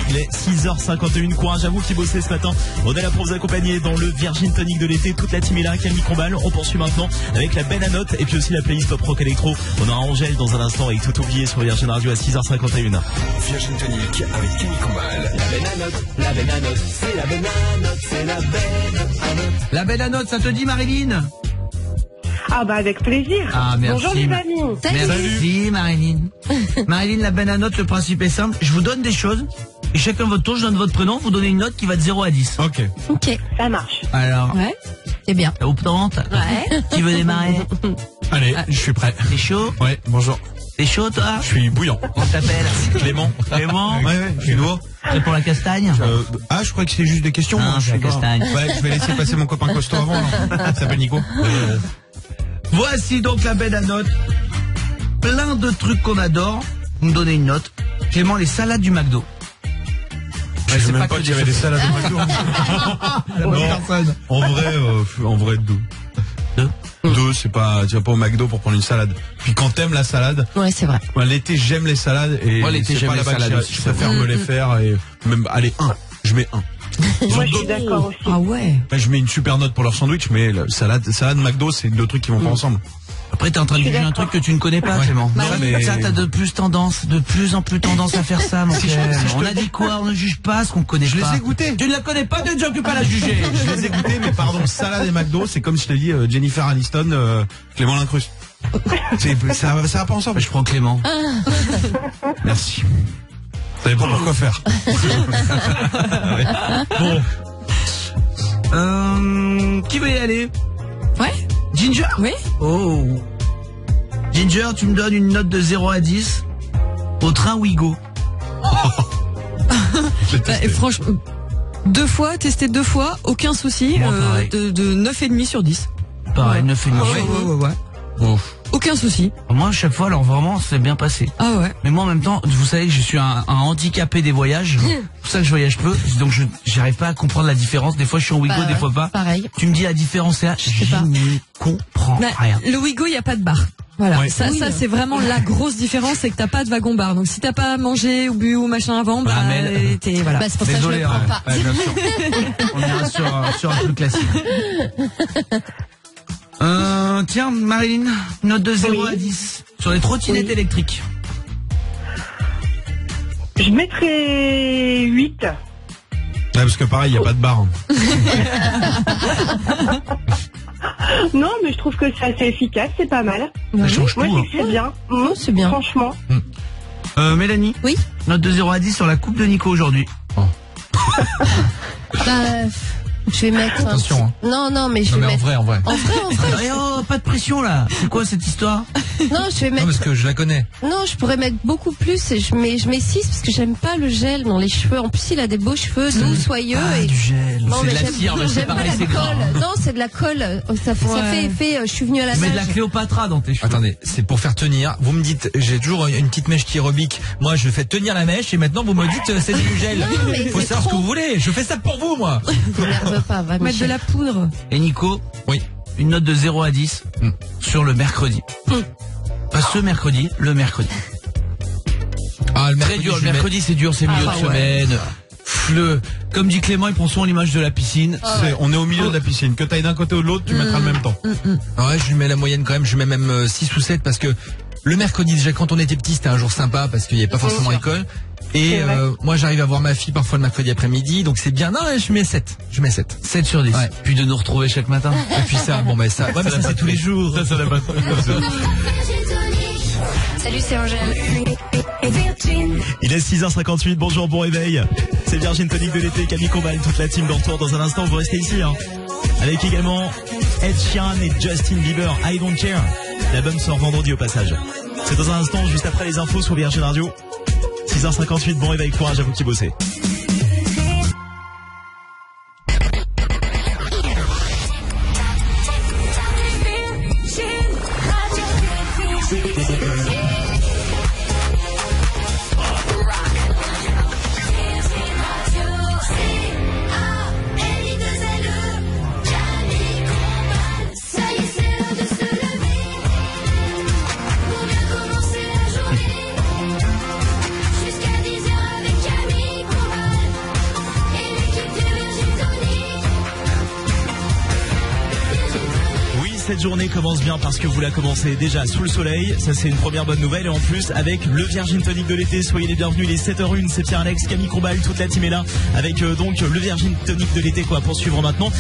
Il est 6h51, courage à vous qui bossez ce matin. On est là pour vous accompagner dans le Virgin Tonic de l'été. Toute la team est là, Camille Combal. On poursuit maintenant avec la belle à note et puis aussi la playlist pop rock électro. On aura Angèle dans un instant avec Tout oublié sur Virgin Radio à 6h51. Virgin Tonic avec Camille Combal. La belle à note, la belle à note, c'est la belle à note, c'est la belle à note. La belle à note, ça te dit, Marilyn? Ah bah avec plaisir. Ah merci. Bonjour les amis. Merci Marilyn. Marilyn, la belle à note, le principe est simple. Je vous donne des choses et chacun votre tour, je donne votre prénom, vous donnez une note qui va de 0 à 10. Ok. Ça marche. Alors. Ouais. C'est bien. Au tente. Ouais. Qui veut démarrer? Allez, je suis prêt. T'es chaud? Ouais, bonjour. T'es chaud toi? Je suis bouillant. On t'appelle Clément. Clément? Ouais, je suis nouveau. C'est pour la castagne? Je crois que c'est juste des questions. Ah, je c'est la sais pas. castagne. Ouais, je vais laisser passer mon copain costaud avant. Il s'appelle Nico. Voici donc la belle à note. Plein de trucs qu'on adore. Vous me donnez une note. Clément, les salades du McDo. Je vais même pas que tirer des salades du McDo. Non, en vrai, deux, c'est pas, tu vas pas au McDo pour prendre une salade. Puis quand t'aimes la salade. Ouais, c'est vrai. L'été, j'aime les salades et moi, l'été, c'est j'aime pas les là-bas salades que aussi. je préfère me les faire et même, allez, je mets 1. Moi je suis d'accord aussi. Ah ouais. Je mets une super note pour leur sandwich, mais salade McDo, c'est deux trucs qui vont pas ensemble. Après, t'es en train de juger un truc que tu ne connais pas, Clément. Non, mais... Ça, t'as de plus en plus tendance à faire ça, mon frère. On a dit quoi? On ne juge pas ce qu'on connaît pas. Je les ai goûtés. Tu ne la connais pas, tu ne t'occupes pas à la juger. Je les ai goûtés, mais pardon, salade et McDo, c'est comme je te dis, Jennifer Aniston, Clément Lincruste. Ça va pas ensemble. Je prends Clément. Merci. Vous savez pas pourquoi faire. Bon. Qui veut y aller? Ouais. Ginger? Oui. Oh. Ginger, tu me donnes une note de 0 à 10 au train Ouigo. Et franchement, testé deux fois, aucun souci, Moi, pareil. de 9,5 sur 10. Pareil, 9,5. Ouais. Ouf. Aucun souci. Moi, à chaque fois, alors vraiment, c'est bien passé. Ah ouais. Mais moi, en même temps, vous savez que je suis un handicapé des voyages. C'est pour ça que je voyage peu. Donc, j'arrive pas à comprendre la différence. Des fois, je suis en Ouigo, des fois pas. Pareil. Tu me dis la différence, c'est là. Je ne comprends rien. Le Ouigo, il n'y a pas de bar. Voilà. Ouais. Ça, c'est vraiment la grosse différence, c'est que t'as pas de wagon bar. Donc, si t'as pas mangé ou bu ou machin avant, t'es, voilà. Bah, c'est pour ça que je le prends pas. Ouais, bien sûr. On ira sur un truc classique. Tiens, Marilyn, note de 0 à 10 sur les trottinettes électriques. Je mettrais 8. Parce que pareil, il n'y a pas de bar. Non, mais je trouve que c'est assez efficace, c'est pas mal. Ça change Moi, tout. je sais que c'est bien. C'est bien. Franchement. Mélanie. Oui. Note de 0 à 10 sur la coupe de Nico aujourd'hui. Je vais mettre attention, hein. Non, mais je vais mettre... En vrai. Oh, pas de pression là. C'est quoi cette histoire? Non, je vais mettre... Non, parce que je la connais. Non, je pourrais mettre beaucoup plus et je mets 6 parce que j'aime pas le gel dans les cheveux. En plus, il a des beaux cheveux doux, soyeux. Ah, du gel. Non, c'est mais de la cire, mais c'est j'aime pas pareil, la c'est grave. colle. Non, c'est de la colle. Ça fait effet, je suis venue à la Tu mets de nage. la Cléopatra dans tes cheveux. Attendez, c'est pour faire tenir. Vous me dites, j'ai toujours une petite mèche qui rebique. Moi, je fais tenir la mèche et maintenant vous me dites c'est du gel. Non, mais Faut c'est savoir ce que trop. vous voulez. Je fais ça pour vous, moi. T'énerve pas, va Mettre de Michel. la poudre. Et Nico, Oui. une note de 0 à 10 sur le mercredi. Pas ce mercredi, le mercredi. Ah, le Très dur, le mercredi c'est dur, c'est milieu de semaine. Comme dit Clément, il prend soin l'image de la piscine. On est au milieu de la piscine. Que t'ailles d'un côté ou de l'autre, tu mettras le même temps. Ouais, je lui mets la moyenne quand même. Je lui mets même 6 ou 7 parce que le mercredi, déjà quand on était petit, c'était un jour sympa parce qu'il n'y avait pas forcément école. Et moi, j'arrive à voir ma fille parfois le mercredi après-midi, donc c'est bien. Non, je mets 7. Je mets 7. 7 sur 10. Ouais. Puis de nous retrouver chaque matin. Et puis ça, bon, bah ça, ouais, mais ça c'est tous les jours. Ça n'a pas de Salut, c'est Angèle. Il est 6h58, bonjour, bon réveil. C'est Virgin Tonic de l'été, Camille Combal, toute la team de retour dans un instant, vous restez ici. Hein. Avec également Ed Sheeran et Justin Bieber, I Don't Care. L'album sort vendredi au passage. C'est dans un instant, juste après les infos sur Virgin Radio. 6h58, bon réveil, courage à vous qui bossez. Cette journée commence bien parce que vous la commencez déjà sous le soleil. Ça, c'est une première bonne nouvelle. Et en plus, avec le Virgin Tonic de l'été, soyez les bienvenus. Il est 7h01, c'est Pierre-Alex, Camille Combal, toute la team est là. Avec donc le Virgin Tonic de l'été, quoi, pour suivre maintenant.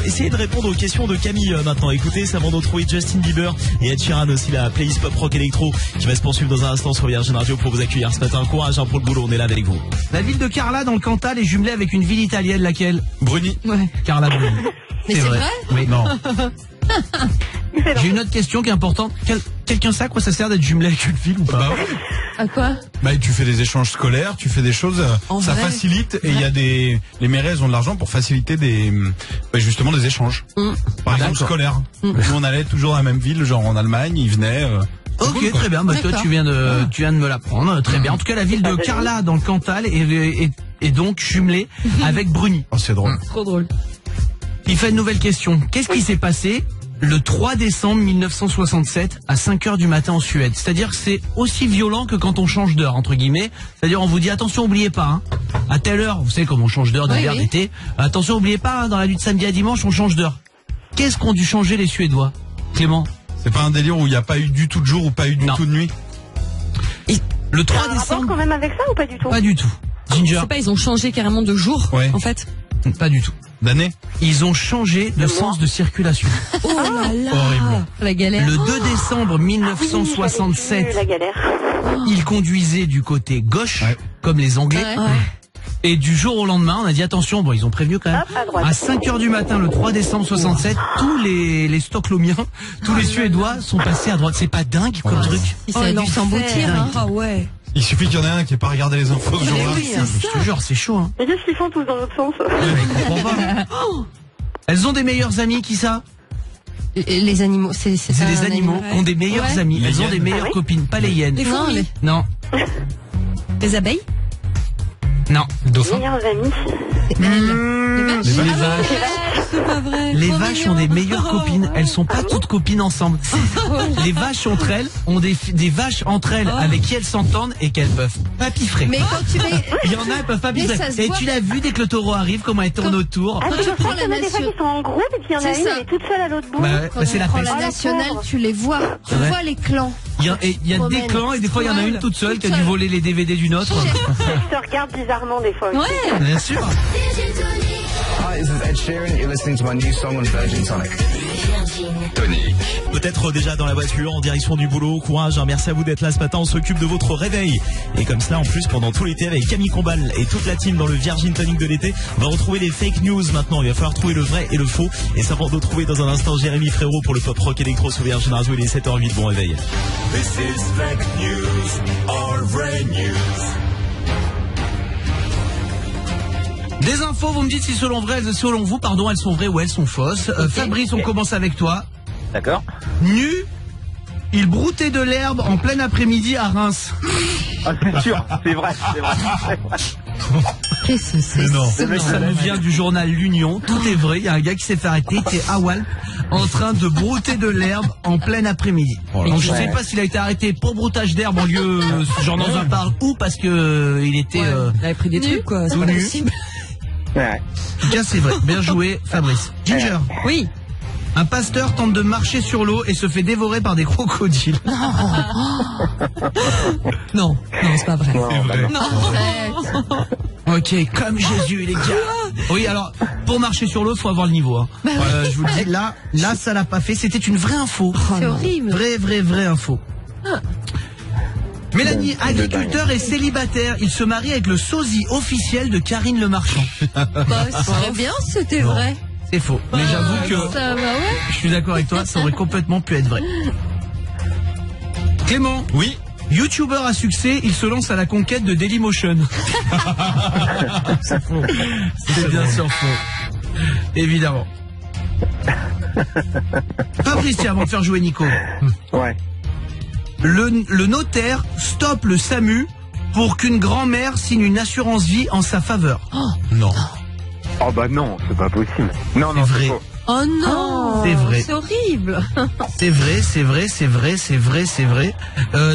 Essayez de répondre aux questions de Camille maintenant. Écoutez, ça va retrouver Justin Bieber et Ed Sheeran aussi, la playlist pop rock électro qui va se poursuivre dans un instant sur Virgin Radio pour vous accueillir ce matin. Courage pour le boulot, on est là avec vous. La ville de Carla dans le Cantal est jumelée avec une ville italienne, laquelle? Bruni. Ouais. Carla Bruni. Mais c'est vrai? Oui. Non. J'ai une autre question qui est importante. Quelqu'un sait à quoi ça sert d'être jumelé avec une ville ou pas? Bah oui. À quoi? Bah, tu fais des échanges scolaires, tu fais des choses, ça vrai facilite, et il y a les mairies, elles ont de l'argent pour faciliter justement des échanges. Par exemple, scolaires. Nous, on allait toujours dans la même ville, genre en Allemagne, ils venaient, Ok, cool, très bien. Bah, toi, tu viens de me l'apprendre. Très bien. En tout cas, la ville de Carla dans le Cantal est donc jumelée avec Bruni. Oh, c'est drôle. Trop drôle. Il fait une nouvelle question. Qu'est-ce qui s'est passé le 3 décembre 1967 à 5h du matin en Suède? C'est-à-dire que c'est aussi violent que quand on change d'heure, entre guillemets. C'est-à-dire on vous dit attention, oubliez pas, hein, à telle heure, vous savez comme on change d'heure d'hiver, d'été, attention, oubliez pas, hein, dans la nuit de samedi à dimanche, on change d'heure. Qu'est-ce qu'ont dû changer les Suédois, Clément? C'est pas un délire où il n'y a pas eu du tout de jour ou pas eu du tout de nuit? Le 3 rapport décembre... quand même avec ça ou pas du tout? Pas du tout. Ginger? C'est pas, ils ont changé carrément de jour, en fait? Pas du tout. D'année? Ils ont changé de sens de circulation. Oh là là! Horrible. La galère. Le 2 décembre 1967, la galère. ils conduisaient du côté gauche, comme les Anglais. Ouais. Et du jour au lendemain, on a dit attention, bon, ils ont prévenu quand même. Hop, à droite. À 5h du matin, le 3 décembre 67, tous les Stockholmiens, tous les Suédois sont passés à droite. C'est pas dingue comme truc? Ça a dû s'emboutir, hein. Ah ouais. Il suffit qu'il y en ait un qui ait pas regardé les infos ce jour-là. oui, Je te jure, c'est chaud, hein. Mais qu'est-ce qu'ils font tous dans l'autre sens? Je comprends pas. Elles ont des meilleurs amis, qui ça? Les animaux, c'est C'est des animaux qui ont des meilleurs amis. Les Elles ont des hyènes. meilleures copines, pas les hyènes. Les fourmis. Non, Les abeilles. non. Dauphin. Meilleurs amis. Les vaches. C'est pas vrai. Les vaches ont des meilleures copines. Elles sont pas toutes copines ensemble. Les vaches entre elles ont des vaches entre elles avec qui elles s'entendent et qu'elles peuvent pas piffrer. Mais quand tu mets... Il y en a, elles peuvent pas Mais piffrer. ça se Et voit. tu l'as vu dès que le taureau arrive, comment elle tourne autour. Ah, Quand c'est tu pour prends ça la qu'il y en a des fois nation- qui sont en groupe et puis il y en a C'est une, ça. elle est toute seule à l'autre bout. Bah, Quand c'est la tu prends peste. la nationale, tu les vois. Tu Ouais. vois les clans. Il y a des Promène. clans et des fois il y en a une toute seule qui a dû seule. voler les DVD d'une autre. Ils se regardent bizarrement des fois. aussi. Ouais. Bien sûr. Hi, this is Ed Sheeran. You're listening to my new song on Virgin Tonic. Tonic. Peut-être déjà dans la voiture, en direction du boulot. Courage, hein, merci à vous d'être là ce matin. On s'occupe de votre réveil. Et comme cela, en plus, pendant tout l'été, avec Camille Combal et toute la team dans le Virgin Tonic de l'été, on va retrouver les fake news maintenant. Il va falloir trouver le vrai et le faux. Et ça va nous trouver dans un instant Jérémy Frérot pour le pop rock électro sur Virgin Radio. Il est 7h08. Bon réveil. This is fake news or vrai news. Des infos, vous me dites si selon vous, elles sont vraies ou elles sont fausses. Fabrice, on commence avec toi. D'accord. Nu, il broutait de l'herbe en plein après-midi à Reims. Ah, c'est sûr, c'est vrai. Qu'est-ce que c'est? Ça nous vient du journal L'Union. Tout est vrai. Il y a un gars qui s'est fait arrêter, qui était à Wall, en train de brouter de l'herbe en plein après-midi. Donc je sais pas s'il a été arrêté pour broutage d'herbe en lieu, genre dans un parc, ou parce que il était. Il avait pris des trucs, quoi. C'est tout pas nu. possible. Ouais. En tout cas, c'est vrai. Bien joué, Fabrice. Ginger. Oui. Un pasteur tente de marcher sur l'eau et se fait dévorer par des crocodiles. Non, c'est pas vrai. C'est vrai. Non. Ok, comme Jésus, les gars. Oui, alors, pour marcher sur l'eau, faut avoir le niveau. Hein. Je vous le dis, là, ça l'a pas fait. C'était une vraie info. C'est horrible. Vraie info. Mélanie, agriculteur et célibataire, il se marie avec le sosie officiel de Karine Le Marchand. Bah, ce serait bien si c'était vrai. C'est faux. Mais j'avoue que Ça va, ouais. je suis d'accord avec toi, ça aurait complètement pu être vrai. Clément. Oui. YouTuber à succès, il se lance à la conquête de Dailymotion. C'est faux. C'est bien sûr faux. Évidemment. Fabrice, tiens, avant de faire jouer Nico. Ouais. Le notaire stoppe le SAMU pour qu'une grand-mère signe une assurance vie en sa faveur. Non. Oh bah non, c'est pas possible. Non, C'est vrai. faux. Oh non. C'est vrai. C'est horrible. C'est vrai.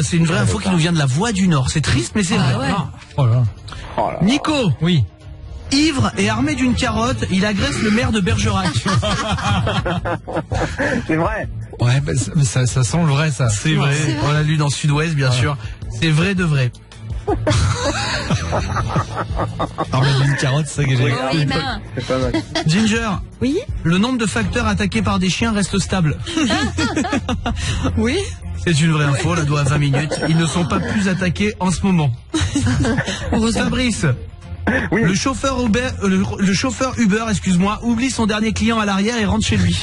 C'est une vraie info qui nous vient de la Voix du Nord. C'est triste, mais c'est vrai. ouais. Oh là. Nico. Oui. Ivre et armé d'une carotte, il agresse le maire de Bergerac. C'est vrai. Ouais, bah, ça sent le vrai, ça. C'est vrai. On l'a lu dans Sud-Ouest, bien sûr. C'est vrai de vrai. Armé d'une carotte, c'est ça que j'ai. Oui, ben. C'est pas mal. Ginger. Oui. Le nombre de facteurs attaqués par des chiens reste stable. Oui. C'est une vraie info, la doit à 20 minutes. Ils ne sont pas plus attaqués en ce moment. Fabrice. Oui. Le chauffeur Uber, excuse-moi, oublie son dernier client à l'arrière et rentre chez lui.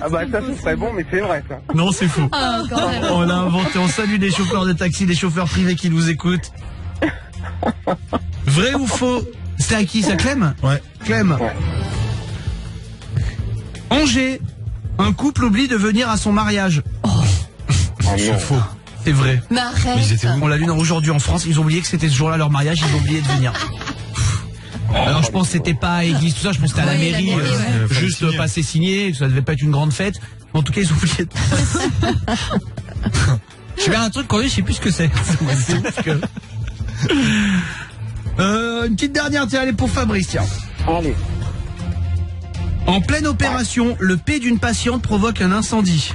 Ah bah ça, ce serait bon, mais c'est vrai, ça. Non, c'est faux. Ah, quand même. On l'a inventé. On salue les chauffeurs de taxi, les chauffeurs privés qui nous écoutent. Vrai ou faux? C'est à qui? Ça, Clem? Ouais. Clem. Ouais. Angers. Un couple oublie de venir à son mariage. C'est faux. C'est vrai. Mais arrête. On l'a lu dans Aujourd'hui en France. Ils ont oublié que c'était ce jour-là leur mariage. Ils ont oublié de venir. Alors je pense que c'était pas à l'église, tout ça. Je pense que c'était à la Oui, mairie. la mairie, ouais. Juste passer signé. Ça devait pas être une grande fête. En tout cas, ils ont oublié de... Je vais un truc qu'on dit, je sais plus ce que c'est. C'est ouf que... une petite dernière, tiens, allez pour Fabrice, tiens. Allez. En pleine opération, le P d'une patiente provoque un incendie.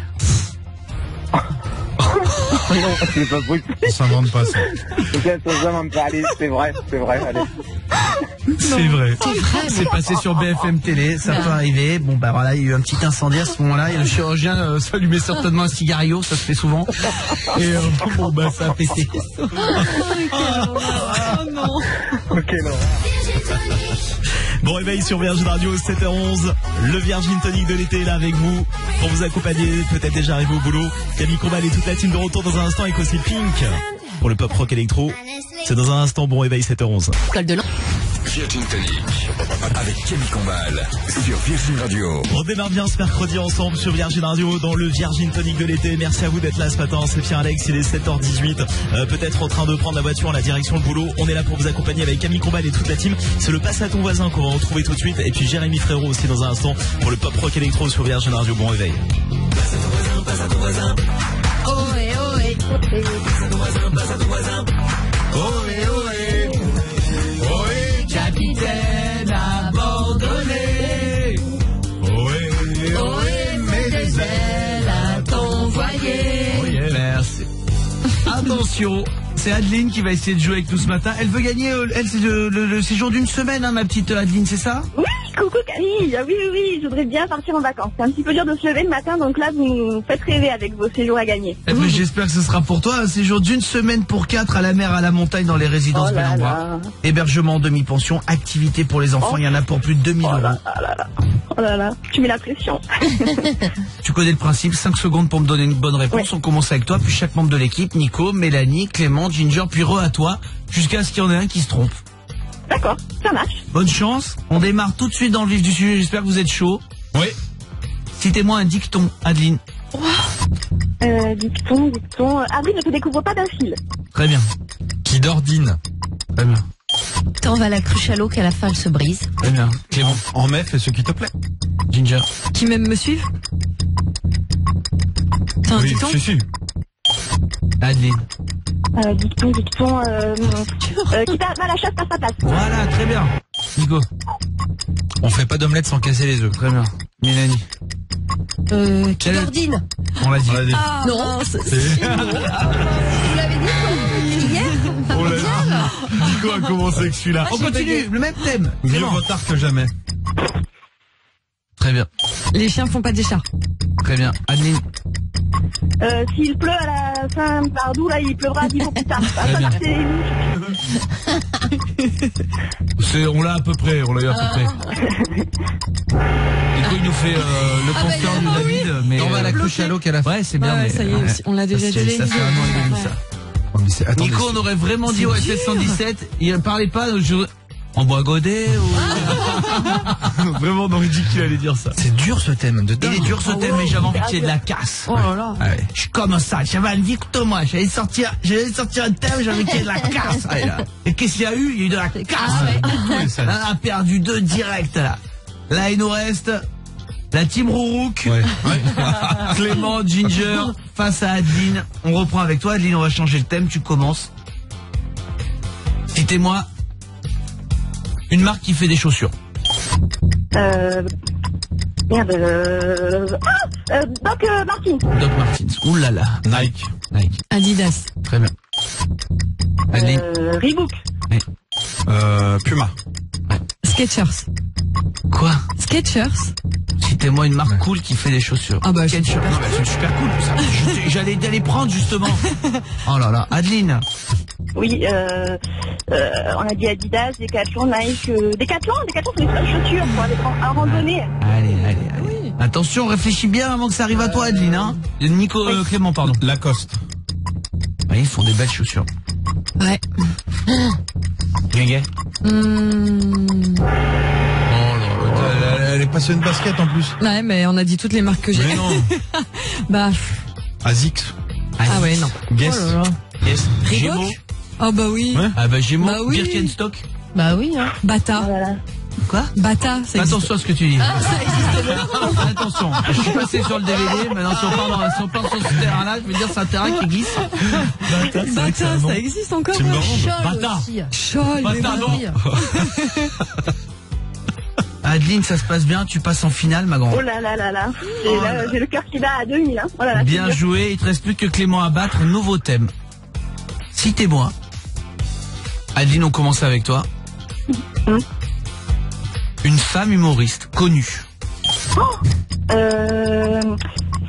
Non, c'est pas possible. On s'invente pas ça. Allez, c'est vrai, allez. C'est vrai. C'est passé sur BFM Télé, ça peut arriver. Bon bah voilà, il y a eu un petit incendie à ce moment-là. Et le chirurgien s'allumait certainement un cigario, ça se fait souvent. Et bon bah ça a pété. Oh non. Ok, non. Bon réveil sur Virgin Radio, 7h11. Le Virgin Tonic de l'été est là avec vous pour vous accompagner, peut-être déjà arrivé au boulot. Camille Combal et toute la team de retour dans un instant avec aussi Pink pour le pop rock électro. C'est dans un instant. Bon réveil, 7h11. Virgin Tonic avec Camille Combal sur Virgin Radio. On démarre bien ce mercredi ensemble sur Virgin Radio dans le Virgin Tonic de l'été. Merci à vous d'être là ce matin. C'est Pierre-Alex, il est 7h18. Peut-être en train de prendre la voiture en la direction du boulot. On est là pour vous accompagner avec Camille Combal et toute la team. C'est le Passe à ton voisin qu'on va retrouver tout de suite. Et puis Jérémy Frérot aussi dans un instant pour le pop rock électro sur Virgin Radio. Bon réveil. Passe à ton voisin, passe à ton voisin. Ohé, ohé. Passe à ton voisin, passe à ton voisin. Ohé, ohé. Ohé, capitaine abandonné. Ohé, Ohé, mets des ailes à t'envoyer. merci. Attention, c'est Adeline qui va essayer de jouer avec nous ce matin. Elle veut gagner, elle c'est le séjour d'une semaine, hein, ma petite Adeline, c'est ça? Oui, Coucou Camille, oui, je voudrais bien partir en vacances. C'est un petit peu dur de se lever le matin, donc là vous nous faites rêver avec vos séjours à gagner. Eh ben, j'espère que ce sera pour toi un séjour d'une semaine pour 4 à la mer, à la montagne dans les résidences Bel-en-Bras. Hébergement, demi-pension, activités pour les enfants, il y en a pour plus de 2000 euros. Oh là là, tu mets la pression. Tu connais le principe, 5 secondes pour me donner une bonne réponse. On commence avec toi, puis chaque membre de l'équipe, Nico, Mélanie, Clément, Ginger, puis à toi, jusqu'à ce qu'il y en ait un qui se trompe. D'accord, ça marche. Bonne chance, on démarre tout de suite dans le vif du sujet, j'espère que vous êtes chaud. Oui. Citez-moi un dicton, Adeline. Dicton. Avril ne te découvre pas d'un fil. Très bien. Qui d'ordine. Très bien. T'en vas la cruche à l'eau qu'à la fin elle se brise. Très bien. Clément, en mai, fais ce qui te plaît. Ginger. Qui même me suivent? T'as un dicton? Si. Adeline. Dicton. Qui t'a à la chasse passe à passe. Voilà, très bien. Nico. On fait pas d'omelette sans casser les œufs. Très bien. Mélanie. Qui d'ordine? On l'a dit. Ah, non, vous l'avez dit hier? Oh là là. Nico a commencé avec celui-là. On continue, le même thème. Mieux vaut tard que jamais. Très bien. Les chiens font pas des chats. Très bien. Adeline. S'il pleut à la Saint-Pardou, là, il pleuvra 10 jours plus tard. Très bien. On l'a à peu près, Nico, il nous fait le concert de David, mais on va à la cruche à l'eau qu'à la fin. Ouais, c'est bien. Ouais, ça y est, on l'a déjà dit. Ça fait un an et demi, ça. Nico, on aurait vraiment dit au SS117, il parlait pas en bois godet ou... Vraiment, on aurait dit qu'il allait dire ça. C'est dur ce thème, de dingue. Il est dur ce thème, mais j'avais envie qu'il y ait de la casse. Oh là là. Ouais. Je suis comme ça, j'avais un dicton, moi. J'allais sortir un thème, j'avais envie qu'il y ait de la casse. Allez, là. Et qu'est-ce qu'il y a eu? Il y a eu de la casse. Là, on a perdu 2 directs, là. Là, il nous reste la team Rourouk. Ouais. Clément, Ginger, face à Adeline. On reprend avec toi, Adeline, on va changer le thème, tu commences. Citez-moi une marque qui fait des chaussures. Doc Martens. Doc Martens. Ouh là là. Nike. Adidas. Très bien. Adeline. Reebok. Oui. Puma. Skechers. Quoi? Skechers. Citez-moi une marque cool qui fait des chaussures. Ah bah, Skechers. Non, bah, c'est super cool. Ça. J'allais les prendre justement. Oh là là. Adeline. Oui, on a dit Adidas, Decathlon, Nike, Decathlon, c'est les chaussures pour aller en randonnée. Allez. Oui. Attention, réfléchis bien avant que ça arrive à toi, Adeline, hein. Nico, Clément, pardon. Lacoste. Oui, ils font des belles chaussures. Ouais. Gagné. Oh là, elle est passionnée de basket en plus. Ouais, mais on a dit toutes les marques que j'ai. Mais non. Bah. Asics. Ah ouais, non. Guess. Oh là là. Yes. Gémeaux. Oh bah oui. Ouais. Ah bah Gémeaux. Bah oui. Birkenstock. Bah oui, hein. Bata. Voilà. Quoi? Bata, ça existe. Attention à ce que tu dis. Ah, ça existe. Attention, je suis passé sur le DVD, maintenant si on part sur ce terrain-là, je veux dire c'est un terrain qui glisse. Bata, ça existe encore. Tu me rends. Bata. Chol, mais Bata, non. oui. Adeline, ça se passe bien, tu passes en finale, ma grande. Oh là là là là. Et là, j'ai le cœur qui bat à 2000. Hein. Oh là là, Bien joué, il te reste plus que Clément à battre. Nouveau thème. Citez-moi. Adeline, on commence avec toi. Une femme humoriste connue.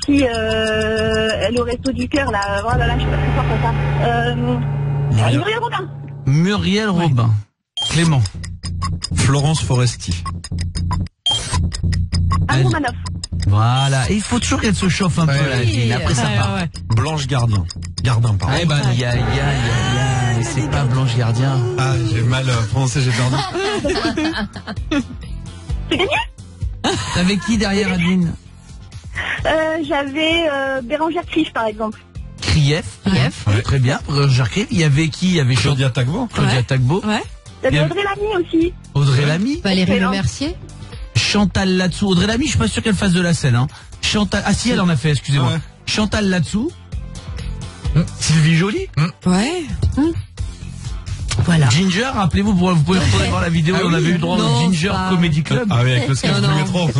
Si le resto du cœur là, oh là là, je suis pas très forte à ça. Muriel Robin. Muriel Robin. Clément. Florence Foresti. Amour Manoff. Voilà, et il faut toujours qu'elle se chauffe un peu là, Adeline. Après ça part. Blanche Gardien. Gardin, pardon. Eh ben, c'est pas Blanche Gardien. Ah, j'ai mal prononcé, j'ai perdu. C'est gagné. T'avais qui derrière, Adeline? J'avais Bérangère Krief par exemple. Krief. Ouais. Très bien. Bérangère Krief. Il y avait qui? Il y avait Claudia Tagbo. Claudia Tagbo. Ouais. Il y avait Audrey Lamy aussi. Audrey Lamy. Valérie Lemercier. Chantal Latsou. Audrey Lamy, je suis pas sûr qu'elle fasse de la scène, hein. Chantal, ah si, elle en a fait, excusez-moi. Ouais. Chantal Latsou. Sylvie Joly. Ouais. Voilà. Ginger, rappelez-vous, vous pouvez retourner voir la vidéo, on avait eu le droit au Ginger Comedy Club. Ah oui, avec le sketch du métro. Le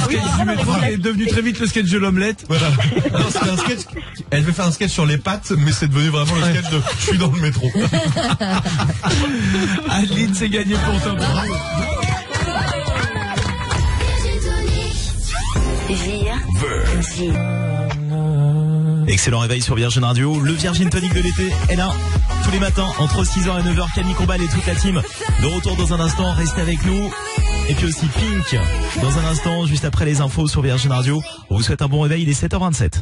sketch du métro qui est devenu très vite le sketch de l'omelette. Voilà. Non, c'était un sketch. Elle veut faire un sketch sur les pattes, mais c'est devenu vraiment le sketch de je suis dans le métro. Adeline, c'est gagné pour toi. Virgin. Excellent réveil sur Virgin Radio. Le Virgin Tonic de l'été est là tous les matins entre 6h et 9h. Camille Combal et toute la team de retour dans un instant. Restez avec nous. Et puis aussi Pink dans un instant, juste après les infos sur Virgin Radio. On vous souhaite un bon réveil, il est 7h27.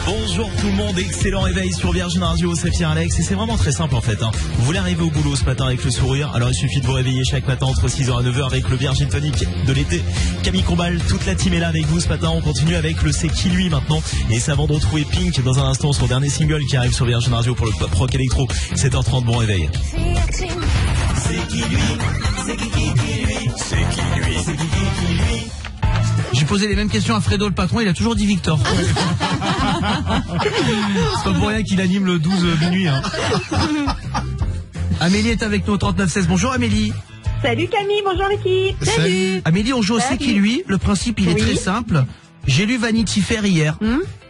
Bonjour tout le monde, excellent réveil sur Virgin Radio, c'est Pierre Alex et c'est vraiment très simple en fait. Vous voulez arriver au boulot ce matin avec le sourire, alors il suffit de vous réveiller chaque matin entre 6h et 9h avec le Virgin Tonic de l'été. Camille Combal, toute la team est là avec vous ce matin, on continue avec le C'est qui lui maintenant. Et c'est avant de retrouver Pink dans un instant, son dernier single qui arrive sur Virgin Radio pour le pop rock électro. 7h30, bon réveil. C'est qui lui? C'est qui lui? C'est qui lui? C'est qui lui? J'ai posé les mêmes questions à Fredo le patron, il a toujours dit Victor. C'est pas pour rien qu'il anime le 12 minuit. Hein. Amélie est avec nous au 3916. Bonjour Amélie. Salut Camille, bonjour l'équipe. Salut. Amélie, on joue au C'est qui lui. Le principe il est très simple. J'ai lu Vanity Fair hier.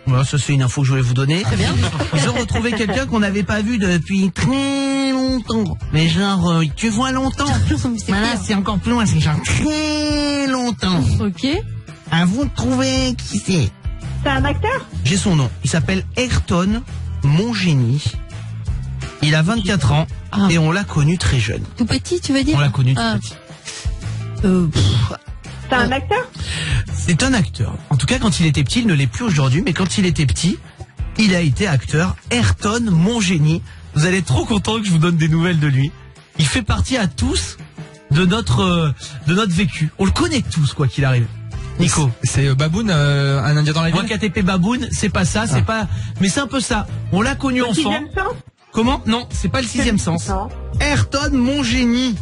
Voilà, ça c'est une info que je voulais vous donner. Très bien. Ils ont retrouvé quelqu'un qu'on n'avait pas vu depuis très longtemps. Mais genre, tu vois longtemps. Voilà, c'est encore plus loin, c'est genre très longtemps. Ok. À vous de trouver qui c'est. C'est un acteur? J'ai son nom. Il s'appelle Ayrton Mongénie. Il a 24 ans et on l'a connu très jeune. Tout petit, tu veux dire? On l'a connu tout petit. C'est un acteur? C'est un acteur. En tout cas, quand il était petit, il ne l'est plus aujourd'hui, mais quand il était petit, il a été acteur. Ayrton Mongénie. Vous allez être trop content que je vous donne des nouvelles de lui. Il fait partie à tous de notre vécu. On le connaît tous, quoi qu'il arrive. Nico. C'est Baboun, un Indien dans la ville. Moi, KTP Baboun, c'est pas ça, c'est pas, mais c'est un peu ça. On l'a connu enfant. Comment? Non, c'est pas le sixième sens. Ayrton Mongénie.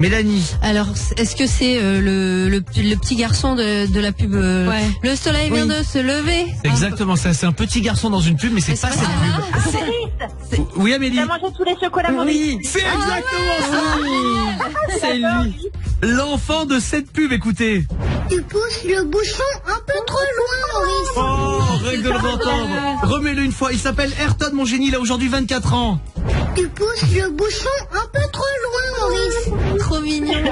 Mélanie. Alors, est-ce que c'est le petit garçon de la pub Le soleil vient de se lever. C'est exactement ça. C'est un petit garçon dans une pub, mais c'est pas cette pub. Oui, Amélie. Il a mangé tous les chocolats Maurice. Oui, c'est exactement ça. C'est lui. L'enfant de cette pub, écoutez. Tu pousses le bouchon un peu trop loin, Maurice. Oh, règle de l'entendre. Remets-le une fois. Il s'appelle Ayrton Mongénie, il a aujourd'hui 24 ans. Tu pousses le bouchon un peu trop loin, Maurice. Trop mignon.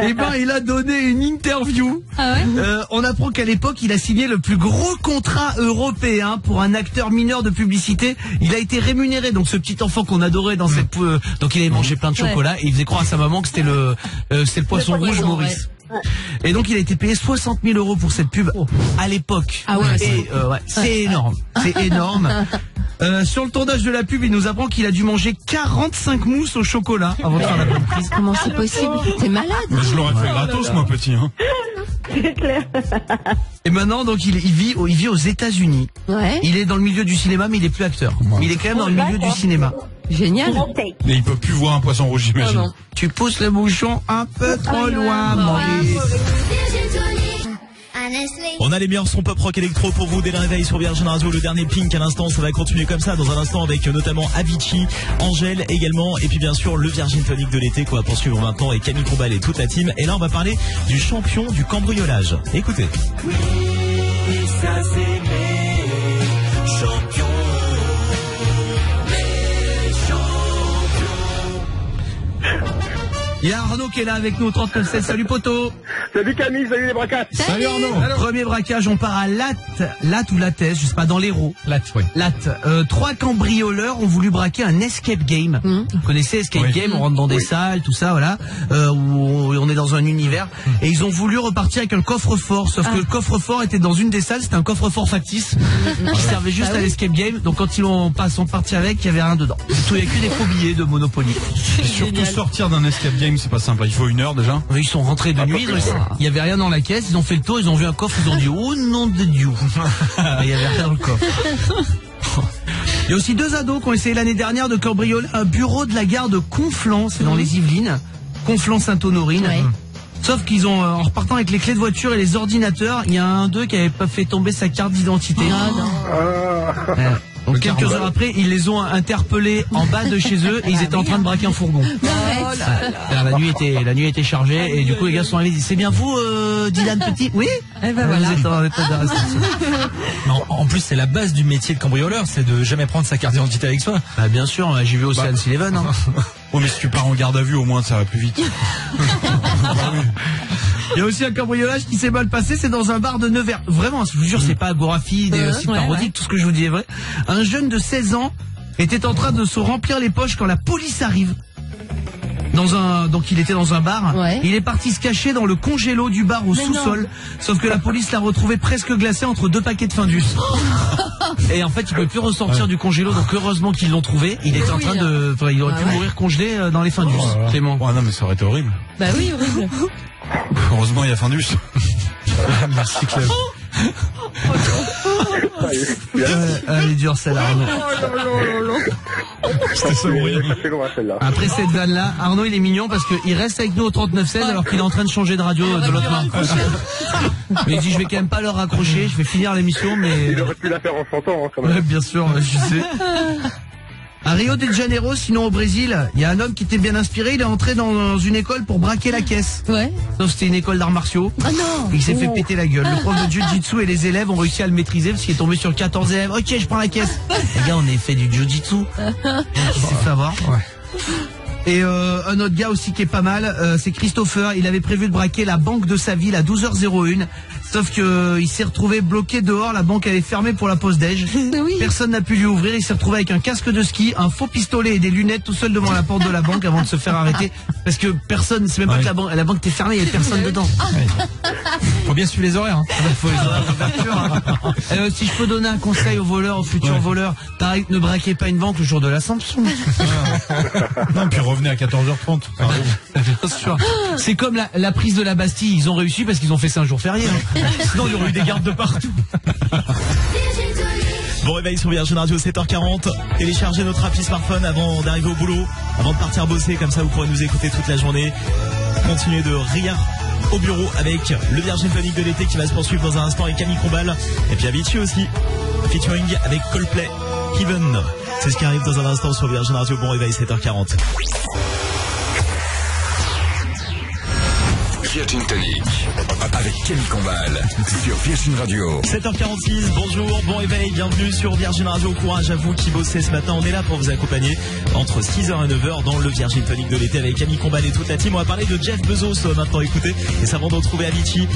Eh ben, il a donné une interview. Ah ouais? On apprend qu'à l'époque, il a signé le plus gros contrat européen pour un acteur mineur de publicité. Il a été rémunéré, donc ce petit enfant qu'on adorait dans cette, donc il avait mangé plein de chocolat et il faisait croire à sa maman que c'était le poisson rouge Maurice. Et donc il a été payé 60 000 € pour cette pub à l'époque. Ah ouais, c'est énorme. C'est énorme. Sur le tournage de la pub, il nous apprend qu'il a dû manger 45 mousses au chocolat avant de faire la bonne prise. Comment c'est possible? T'es malade? Mais je l'aurais fait gratos, moi, petit. Hein. C'est clair. Et maintenant, donc, il vit aux États-Unis. Ouais. Il est dans le milieu du cinéma, mais il est plus acteur. Il est quand même dans le milieu du cinéma. Génial. Mais il peut plus voir un poisson rouge, j'imagine. Non. Tu pousses le bouchon un peu trop loin, Maurice. On a les meilleurs sons pop rock électro pour vous dès le réveil sur Virgin Radio. Le dernier Pink à l'instant, ça va continuer comme ça dans un instant avec notamment Avicii, Angèle également et puis bien sûr le Virgin Tonic de l'été qu'on va poursuivre maintenant avec Camille Combal et toute la team. Et là on va parler du champion du cambriolage. Écoutez. Oui, ça c'est mes champions. Il y a Arnaud qui est là avec nous au 39-16. Salut poto. Salut Camille, salut les braquages. Salut Arnaud. Premier braquage, on part à Latte ou Lattès, je sais pas, dans l'Hérault. Latte, oui. Latte. 3 cambrioleurs ont voulu braquer un escape game. Vous connaissez escape game, on rentre dans des salles, tout ça, voilà, où on est dans un univers. Et ils ont voulu repartir avec un coffre-fort, sauf que le coffre-fort était dans une des salles, c'était un coffre-fort factice qui servait juste à l'escape game. Donc quand ils sont partis avec, il y avait rien dedans. Il y a que des faux billets de Monopoly. Et surtout sortir d'un escape game, c'est pas simple. Il faut 1 heure déjà. Ils sont rentrés de nuit, il y avait rien dans la caisse, ils ont fait le tour, ils ont vu un coffre, ils ont dit oh nom de Dieu. Il y avait rien dans le coffre. Il y a aussi 2 ados qui ont essayé l'année dernière de cambrioler un bureau de la gare de Conflans, c'est dans les Yvelines, Conflans-Sainte-Honorine. Ouais. Sauf qu'ils ont, en repartant avec les clés de voiture et les ordinateurs, il y a un d'eux qui avait pas fait tomber sa carte d'identité. Donc quelques heures après, ils les ont interpellés en bas de chez eux et ils étaient en train de braquer un fourgon. La nuit était chargée et du coup les gars sont arrivés, ils disent c'est bien vous Dylan Petit? Oui. Eh ben voilà. Vous êtes en état d'arrestation. Non, en plus c'est la base du métier de cambrioleur, c'est de jamais prendre sa carte d'identité avec soi. Bah bien sûr, j'ai vu Ocean's Eleven. Hein. Ouais, mais si tu pars en garde à vue, au moins ça va plus vite. Il y a aussi un cambriolage qui s'est mal passé, c'est dans un bar de Nevers. Vraiment, je vous jure, c'est pas Agorafi, des sites parodiques, tout ce que je vous dis est vrai. Un jeune de 16 ans était en train de se remplir les poches quand la police arrive. Donc il était dans un bar. Ouais. Il est parti se cacher dans le congélo du bar au sous-sol. Sauf que la police l'a retrouvé presque glacé entre 2 paquets de Findus. Et en fait, il ne peut plus ressortir du congélo. Donc heureusement qu'ils l'ont trouvé. Il était en train de, il aurait pu mourir congelé dans les Findus. Clément. Ouais, non, mais ça aurait été horrible. Bah oui, horrible. Heureusement, il y a Findus. Merci Claire. Elle est dure celle-là, Arnaud. C'était ça, après cette vanne-là, Arnaud il est mignon parce qu'il reste avec nous au 39-16 alors qu'il est en train de changer de radio de l'autre main. Mais il dit je vais quand même pas leur raccrocher, je vais finir l'émission mais... Il aurait pu la faire en chantant, hein, quand même. Ouais, bien sûr, je sais. À Rio de Janeiro, sinon au Brésil, il y a un homme qui était bien inspiré, il est entré dans une école pour braquer la caisse. Ouais. Sauf c'était une école d'arts martiaux. Ah non. Il s'est fait péter la gueule. Le prof de jiu-jitsu et les élèves ont réussi à le maîtriser parce qu'il est tombé sur 14 élèves. Ok, je prends la caisse. Les gars, on a fait du jiu-jitsu. Donc il s'est fait avoir. Ouais. Et un autre gars aussi qui est pas mal, c'est Christopher. Il avait prévu de braquer la banque de sa ville à 12h01. Sauf que il s'est retrouvé bloqué dehors, la banque avait fermé pour la pause déj. Oui. Personne n'a pu lui ouvrir, il s'est retrouvé avec un casque de ski, un faux pistolet et des lunettes tout seul devant la porte de la banque avant de se faire arrêter. Parce que personne, c'est même pas que la banque était fermée, il y avait personne dedans. Faut bien suivre les horaires. Hein. Faut les horaires d'ouverture. Si je peux donner un conseil aux voleurs, aux futurs voleurs, pareil, ne braquez pas une banque le jour de l'Assomption. Non, puis revenez à 14h30. C'est comme la prise de la Bastille, ils ont réussi parce qu'ils ont fait ça un jour férié. Hein. Sinon il y aurait eu des gardes de partout. Bon réveil sur Virgin Radio 7h40. Téléchargez notre appli smartphone avant d'arriver au boulot, avant de partir bosser, comme ça vous pourrez nous écouter toute la journée. Continuez de rire au bureau avec le Virgin Tonic de l'été qui va se poursuivre dans un instant avec Camille Combal. Et puis Avicii aussi, featuring avec Coldplay, Heaven. C'est ce qui arrive dans un instant sur Virgin Radio. Bon réveil 7h40. Virgin Tonic avec Camille Combal sur Virgin Radio. 7h46, bonjour, bon réveil, bienvenue sur Virgin Radio. Courage à vous qui bossez ce matin. On est là pour vous accompagner entre 6h et 9h dans le Virgin Tonic de l'été avec Camille Combal et toute la team. On va parler de Jeff Bezos maintenant, écoutez. Et ça avant de retrouver Avicii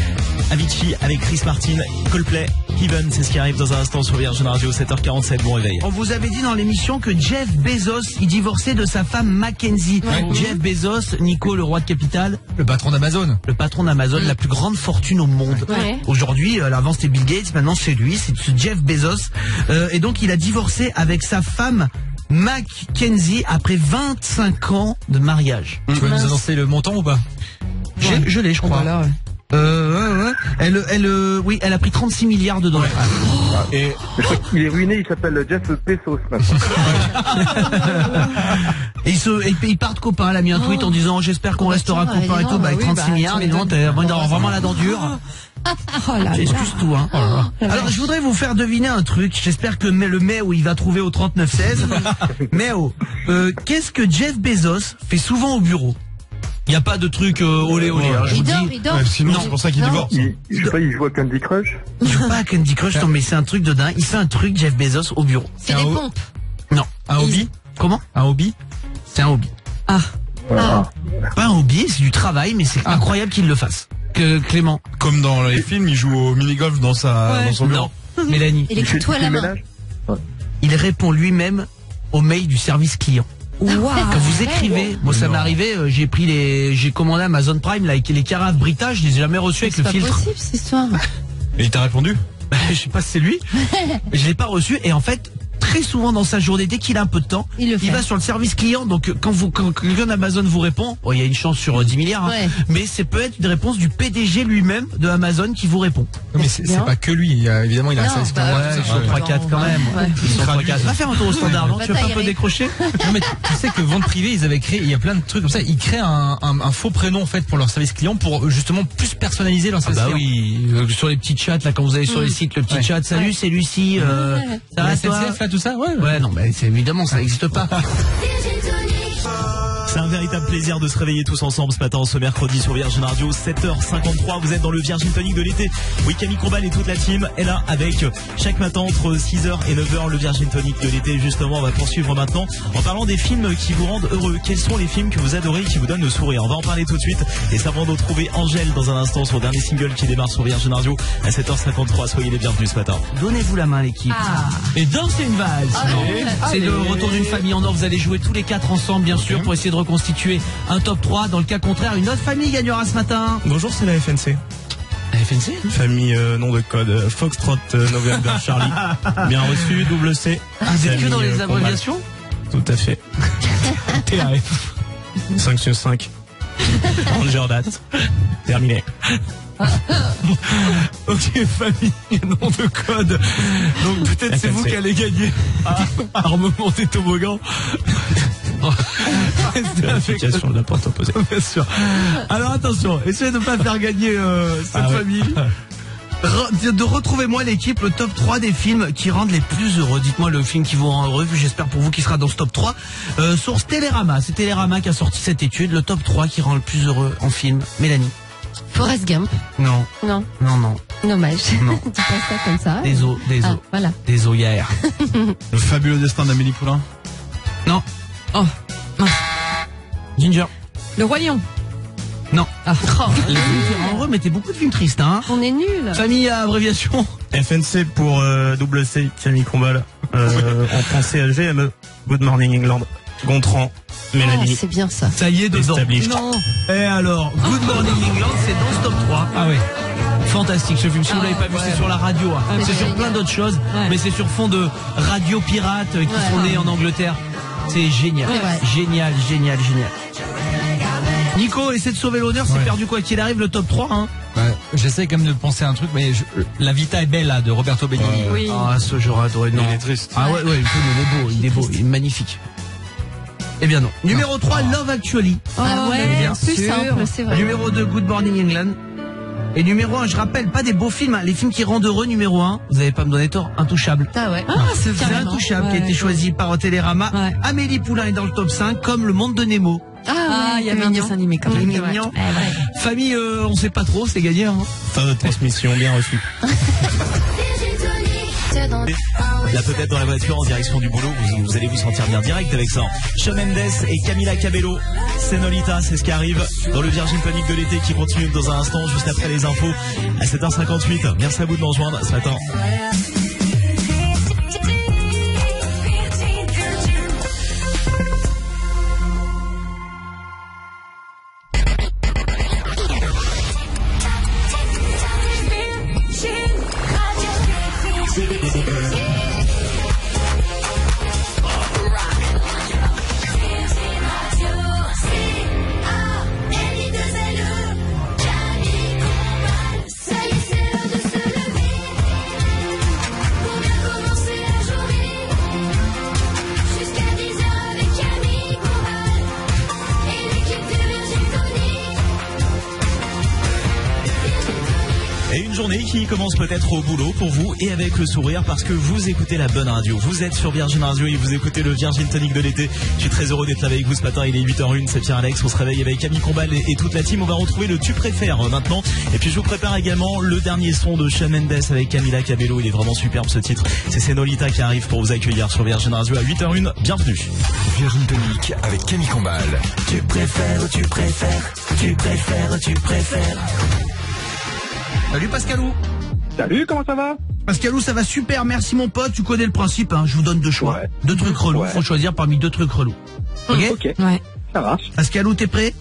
avec Chris Martin, Coldplay, Heaven. C'est ce qui arrive dans un instant sur Virgin Radio 7h47. Bon réveil. On vous avait dit dans l'émission que Jeff Bezos, il divorçait de sa femme Mackenzie. Ouais. Jeff Bezos, Nico, le roi de Capital, le patron d'Amazon. Le patron d'Amazon, la plus grande fortune au monde. Ouais. Aujourd'hui, avant c'était Bill Gates, maintenant c'est lui, c'est ce Jeff Bezos. Et donc il a divorcé avec sa femme Mackenzie après 25 ans de mariage. Tu vas nous annoncer le montant ou pas? Je l'ai, je crois. Voilà, ouais. Elle a pris 36 milliards de dollars. Ouais. Et je crois qu'il est ruiné, il s'appelle Jeff Bezos maintenant. Et ils partent copains, elle a mis un tweet en disant j'espère qu'on restera copains et tout, avec 36 milliards, mais non, t'as vraiment la dent dure. J'excuse tout, hein. Alors je voudrais vous faire deviner un truc. J'espère que le Méo il va trouver au 39-16. Méo, qu'est-ce que Jeff Bezos fait souvent au bureau? Il n'y a pas de truc olé olé. Hein, il dort. Sinon c'est pour ça qu'il divorce. Je sais pas, il joue à Candy Crush. Il joue pas à Candy Crush, non mais c'est un truc de dingue. Il fait un truc Jeff Bezos au bureau. C'est des pompes. Non. Un hobby? Comment? Un hobby? C'est un hobby. Ah. Pas un hobby, c'est du travail, mais c'est incroyable qu'il le fasse. Clément. Comme dans les films, il joue au mini-golf dans son bureau. Non. Mélanie. Il écoute tout à la main. Il répond lui-même aux mails du service client. Wow. Quand vous écrivez, moi ça m'est arrivé, j'ai commandé Amazon Prime là, avec les carafes Brita, je les ai jamais reçues avec le filtre. C'est pas possible cette histoire. Et il t'a répondu? Je sais pas si c'est lui, mais je l'ai pas reçu et en fait très souvent dans sa journée, dès qu'il a un peu de temps, il va sur le service client. Donc quand quelqu'un d'Amazon vous répond, il y a une chance sur 10 milliards, hein, mais c'est peut être une réponse du PDG lui-même de Amazon qui vous répond. Non, mais c'est pas que lui, évidemment il a un service client. Ils sont 3-4 quand même. Ils sont 3-4. Va faire un tour au standard, non? Tu veux pas un peu décrocher? Non mais tu sais que Vente Privée, ils avaient créé, il y a plein de trucs comme ça, ils créent un faux prénom en fait pour leur service client pour justement plus personnaliser leur service client. Oui, sur les petits chats là quand vous allez sur les sites, le petit chat, salut c'est Lucie, ça va toi? SNCF là tout ça. ça, ouais, non, mais c'est évidemment, ça n'existe pas. C'est un véritable plaisir de se réveiller tous ensemble ce matin, ce mercredi sur Virgin Radio, 7h53. Vous êtes dans le Virgin Tonic de l'été. Oui, Camille Combal et toute la team est là avec chaque matin entre 6h et 9h le Virgin Tonic de l'été. Justement, on va poursuivre maintenant en parlant des films qui vous rendent heureux. Quels sont les films que vous adorez et qui vous donnent le sourire? On va en parler tout de suite. Et ça va nous retrouver Angèle dans un instant, son dernier single qui démarre sur Virgin Radio à 7h53. Soyez les bienvenus ce matin. Donnez-vous la main, l'équipe. Et dansez une valse. C'est le retour d'une famille en or. Vous allez jouer tous les 4 ensemble, bien sûr, pour essayer de reconstituer un top 3. Dans le cas contraire, une autre famille gagnera ce matin. Bonjour, c'est la FNC. La FNC? Famille nom de code Foxtrot November Charlie. Bien reçu, double C. Vous êtes que dans les abréviations? Tout à fait. TAF 5 sur 5. Ranger date. Terminé. Ok, famille, nom de code. Donc peut-être c'est vous qui allez gagner. Armement des toboggans. Vérification de la porte opposée. Bien sûr. Alors attention, essayez de ne pas faire gagner cette famille. De retrouver-moi l'équipe, le top 3 des films qui rendent les plus heureux. Dites-moi le film qui vous rend heureux, j'espère pour vous qu'il sera dans ce top 3. Source Télérama, c'est Télérama qui a sorti cette étude, le top 3 qui rend le plus heureux en film. Mélanie? Forrest Gump. Non. Non. Non, non. Dommage. Non. Tu passes ça comme ça. Désolé. Voilà. Désolé, Yair. Le fabuleux destin d'Amélie Poulain. Non. Oh, mince. Ginger. Le Roi Lion. Non. Ah. Les films qui rendent heureux, mettez beaucoup de films tristes, hein. On est nuls. Famille à abréviation. FNC pour double C, Camille Combal. En français LGME. Good Morning England. Gontran. Mélanie. C'est bien ça. Ça y est, dedans. Established. Non. Et alors, Good Morning England, c'est dans ce top 3. Ah oui. Fantastique ce film. Si vous l'avez pas vu, c'est sur la radio. Hein. C'est sur plein d'autres choses, mais c'est sur fond de radio pirates qui sont nés en Angleterre. C'est génial. Génial. Nico, essaie de sauver l'honneur, c'est perdu quoi qu'il arrive, le top 3, hein. J'essaie quand même de penser à un truc, mais La Vita est belle, là, de Roberto Benigni. Oui. Ah, ce j'aurais adoré. Non. Il est triste. Ah ouais, il est beau, il est magnifique. Eh bien non. Numéro 3, Love Actually. Ah ouais, bien plus sûr. simple, c'est vrai. Numéro 2, Good Morning England. Et numéro 1, je rappelle, pas des beaux films, hein, les films qui rendent heureux, numéro 1, vous n'allez pas me donner tort, Intouchable. Ah ouais. C'est C'est Intouchable qui a été choisi par Télérama. Ouais. Amélie Poulain est dans le top 5, comme Le Monde de Nemo. Ah, il y avait un dessin animé quand même. Mignon. Famille, on sait pas trop, c'est gagné. Hein. Fin de transmission bien reçue. Là peut-être dans la voiture en direction du boulot, vous allez vous sentir bien direct avec ça. Shawn Mendes et Camila Cabello, Senolita, c'est ce qui arrive dans le Virgin Tonic de l'été qui continue dans un instant juste après les infos à 7h58. Merci à vous de nous rejoindre ce matin. Et une journée qui commence peut-être au boulot pour vous et avec le sourire parce que vous écoutez la bonne radio. Vous êtes sur Virgin Radio et vous écoutez le Virgin Tonic de l'été. Je suis très heureux d'être là avec vous ce matin. Il est 8h01, c'est Pierre-Alex. On se réveille avec Camille Combal et toute la team. On va retrouver le tu préfères maintenant. Et puis je vous prépare également le dernier son de Shawn Mendes avec Camila Cabello. Il est vraiment superbe ce titre. C'est Senolita qui arrive pour vous accueillir sur Virgin Radio à 8h01. Bienvenue. Virgin Tonic avec Camille Combal. Tu préfères. Salut Pascalou. Salut, comment ça va? Pascalou, ça va super, merci mon pote, tu connais le principe, hein. Je vous donne deux choix. Ouais. Deux trucs relous, faut choisir parmi deux trucs relous. Ok? Ok, Ouais. ça marche. Pascalou, t'es prêt?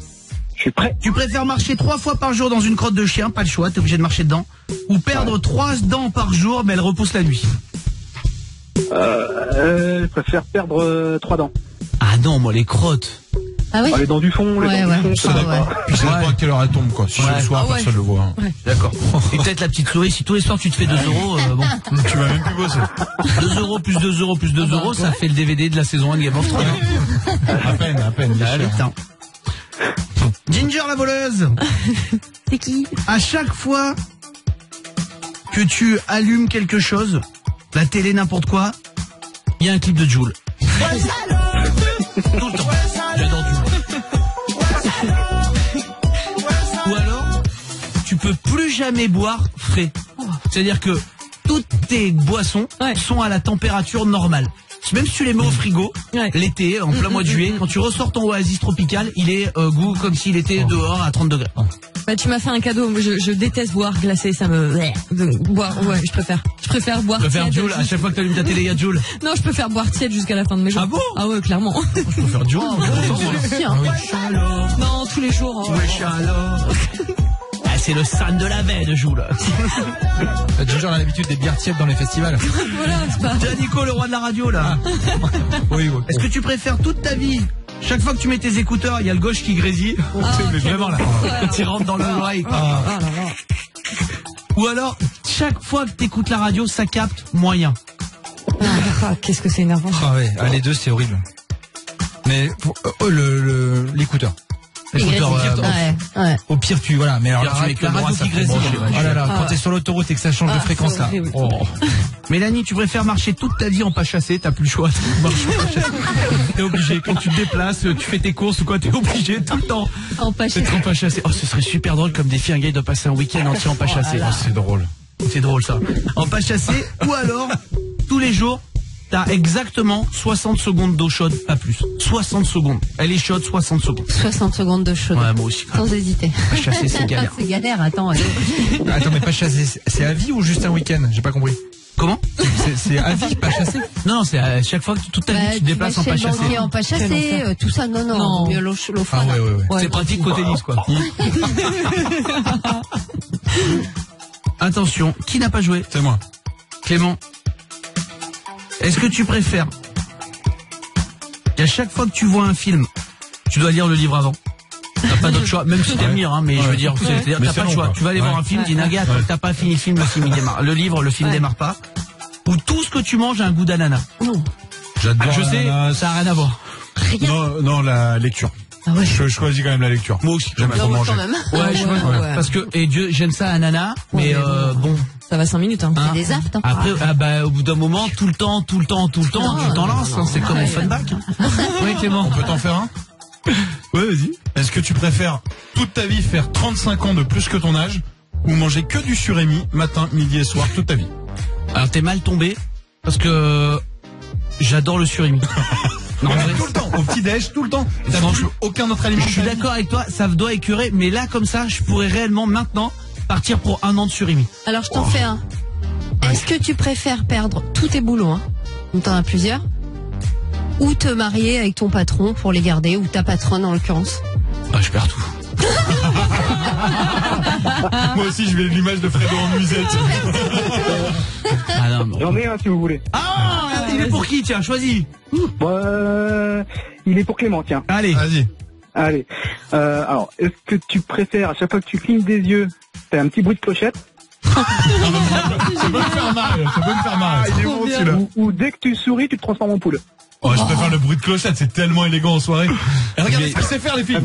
Je suis prêt. Tu préfères marcher 3 fois par jour dans une crotte de chien, pas le choix, t'es obligé de marcher dedans, ou perdre 3 dents par jour, mais elles repoussent la nuit? Je préfère perdre 3 dents. Ah non, moi les crottes. Ah oui. Les dents du fond, les dents du fond, ça va pas. Puis ça dépend à quelle heure elle tombe, quoi. Si c'est le soir, personne le voit. Hein. D'accord. Et peut-être la petite souris, si tous les soirs tu te fais 2 euros, bon. Tu vas même plus bosser. 2 euros plus 2 euros plus 2 euros, ça fait le DVD de la saison 1 de Game of Thrones. À peine. Allez, putain. Ginger la voleuse. C'est qui? À chaque fois que tu allumes quelque chose, la télé, n'importe quoi, il y a un clip de Jul. Tout le temps. J'adore Jul. Ou alors, tu peux plus jamais boire frais. C'est-à-dire que toutes tes boissons sont à la température normale. Même si tu les mets au frigo, l'été, en plein mois de juillet, quand tu ressors ton oasis tropical, il est goût comme s'il était dehors à 30 degrés. Bah, tu m'as fait un cadeau. Je déteste boire glacé, ça me... Boire, ouais, je préfère boire tiède. Tu préfères Joule, à chaque fois que tu allumes ta télé, il y a Joule. Non, je préfère boire tiède jusqu'à la fin de mes jours. Ah bon? Ah ouais, clairement. Je préfère Joule. Non, tous les jours. C'est le san de la baie de Joule. Ginger a l'habitude des bières tièdes dans les festivals. Voilà, c'est pas... Tiens, Nico, le roi de la radio, là. Oui. Est-ce que tu préfères toute ta vie, chaque fois que tu mets tes écouteurs, il y a le gauche qui grésille? Mais vraiment, là. Tu rentres dans l'oreille. Ou alors, chaque fois que tu écoutes la radio, ça capte moyen. Qu'est-ce que c'est énervant. Ah ouais, les deux, c'est horrible. Mais l'écouteur. Au pire, tu voilà, mais alors là, tu mets que la radio qui grésille. Oh là là, quand t'es sur l'autoroute et que ça change de fréquence là. Oh. Mélanie, tu préfères marcher toute ta vie en pas chassé, t'as plus le choix. T'es obligé. Quand tu te déplaces, tu fais tes courses ou quoi, t'es obligé tout le temps. En pas chassé. En pas chassé. Oh, ce serait super drôle comme défi, un gars il doit passer un week-end entier en pas chassé. Oh, c'est drôle. C'est drôle ça. En pas chassé, ou alors, tous les jours, t'as exactement 60 secondes d'eau chaude, pas plus. 60 secondes. Elle est chaude, 60 secondes. 60 secondes de chaude. Ouais, moi aussi. Sans hésiter. Pas chasser, c'est galère. C'est galère, attends. Attends, mais pas chasser, c'est à vie ou juste un week-end? J'ai pas compris. Comment? C'est à vie, pas chasser? Non, c'est à chaque fois que toute ta vie tu te déplaces en pas chassé. En pas chassé, tout ça, non. Mieux l'eau froide. Ah ouais. C'est pratique côté Nice, quoi. Attention, qui n'a pas joué? C'est moi. Clément. Est-ce que tu préfères qu'à chaque fois que tu vois un film, tu dois lire le livre avant? T'as pas d'autre choix, même si t'aimes lire, hein, mais je veux dire, t'as pas le choix. Tu vas aller voir un film, dis Naga, t'as pas fini le film, il démarre. Le livre, le film démarre pas. Ou tout ce que tu manges a un goût d'ananas. J'adore. Je sais, ça a rien à voir. Non, la lecture. Ah ouais. Je choisis quand même la lecture. Moi aussi. J'aime trop manger. Ouais. Parce que, et Dieu, j'aime ça, ananas, mais bon. Ça va 5 minutes, hein. C'est des aftes, hein. Après, au bout d'un moment, tout le temps, tu t'en lances, hein. C'est comme un funback. Oui, Clément, on peut t'en faire un? Ouais, vas-y. Est-ce que tu préfères toute ta vie faire 35 ans de plus que ton âge ou manger que du surimi matin, midi et soir toute ta vie? Alors t'es mal tombé parce que j'adore le surimi. Non, tout le temps, au petit-déj, tout le temps. T'as mangé aucun autre aliment. Je suis d'accord avec toi, ça doit écœurer, mais là comme ça, je pourrais réellement maintenant partir pour 1 an de surimi. Alors je t'en fais un. Est-ce que tu préfères perdre tous tes boulots, hein, donc t'en as plusieurs, ou te marier avec ton patron pour les garder, ou ta patronne en l'occurrence? Ah, je perds tout. Moi aussi, je vais l'image de Fredo en musette. Ah non, non. J'en ai un si vous voulez. Ah, il est pour qui, tiens, choisis. Il est pour Clément, tiens. Allez. Vas-y. Allez. Alors, est-ce que tu préfères, à chaque fois que tu clignes des yeux, t'as un petit bruit de clochette? Ça peut me faire mal, il est bon celui-là. Ou dès que tu souris, tu te transformes en poule? Oh, je préfère le bruit de clochette, c'est tellement élégant en soirée. Et regardez ce que c'est faire les filles.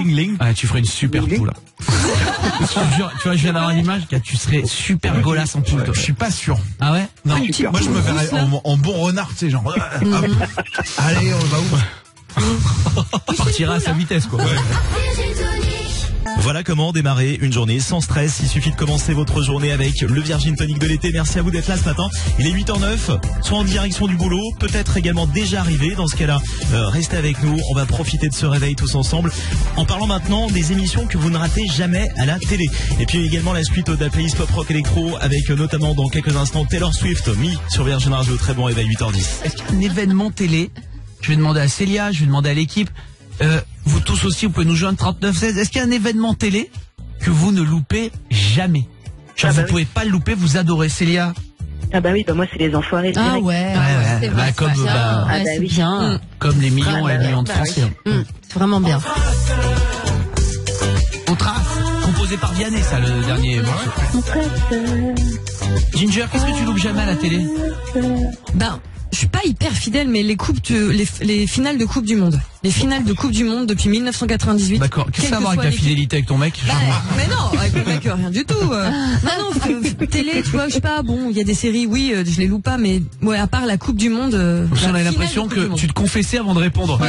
Ling. Ah, tu ferais une super poule. Tu vois, je viens d'avoir une image, tu serais super golasse en poule. Je suis pas sûr. Ah ouais? Non. Moi, je me verrais en bon renard, tu sais, genre. Allez, on va où? On partira à sa vitesse, quoi. Voilà comment démarrer une journée sans stress. Il suffit de commencer votre journée avec le Virgin Tonic de l'été. Merci à vous d'être là ce matin. Il est 8h09, soit en direction du boulot, peut-être également déjà arrivé. Dans ce cas-là, restez avec nous. On va profiter de ce réveil tous ensemble. En parlant maintenant des émissions que vous ne ratez jamais à la télé. Et puis également la suite de la playlist Pop Rock Electro avec notamment dans quelques instants Taylor Swift, mis sur Virgin Radio. Très bon réveil, 8h10. Est-ce qu'il y a un événement télé? Je vais demander à Célia, je vais demander à l'équipe. Vous tous aussi, vous pouvez nous joindre 3916. Est-ce qu'il y a un événement télé que vous ne loupez jamais? Vous pouvez pas le louper, vous adorez. Célia? Ah bah oui, moi c'est les enfoirés. Ah ouais, c'est vrai, comme c'est bien. Comme les millions et les millions de Français. C'est vraiment bien. On trace, composé par Vianney, ça, le dernier morceau. Ginger, qu'est-ce que tu loupes jamais à la télé? Ben, je suis pas hyper fidèle, mais les finales de Coupe du Monde. les finales de Coupe du Monde depuis 1998. D'accord. Qu'est-ce que ça a à voir avec la fidélité avec ton mec? Mais non, avec le mec, rien du tout. Non, télé, tu vois, je sais pas, bon, il y a des séries, oui, je les loue pas, mais ouais, à part la Coupe du Monde. On a l'impression que tu te confessais avant de répondre.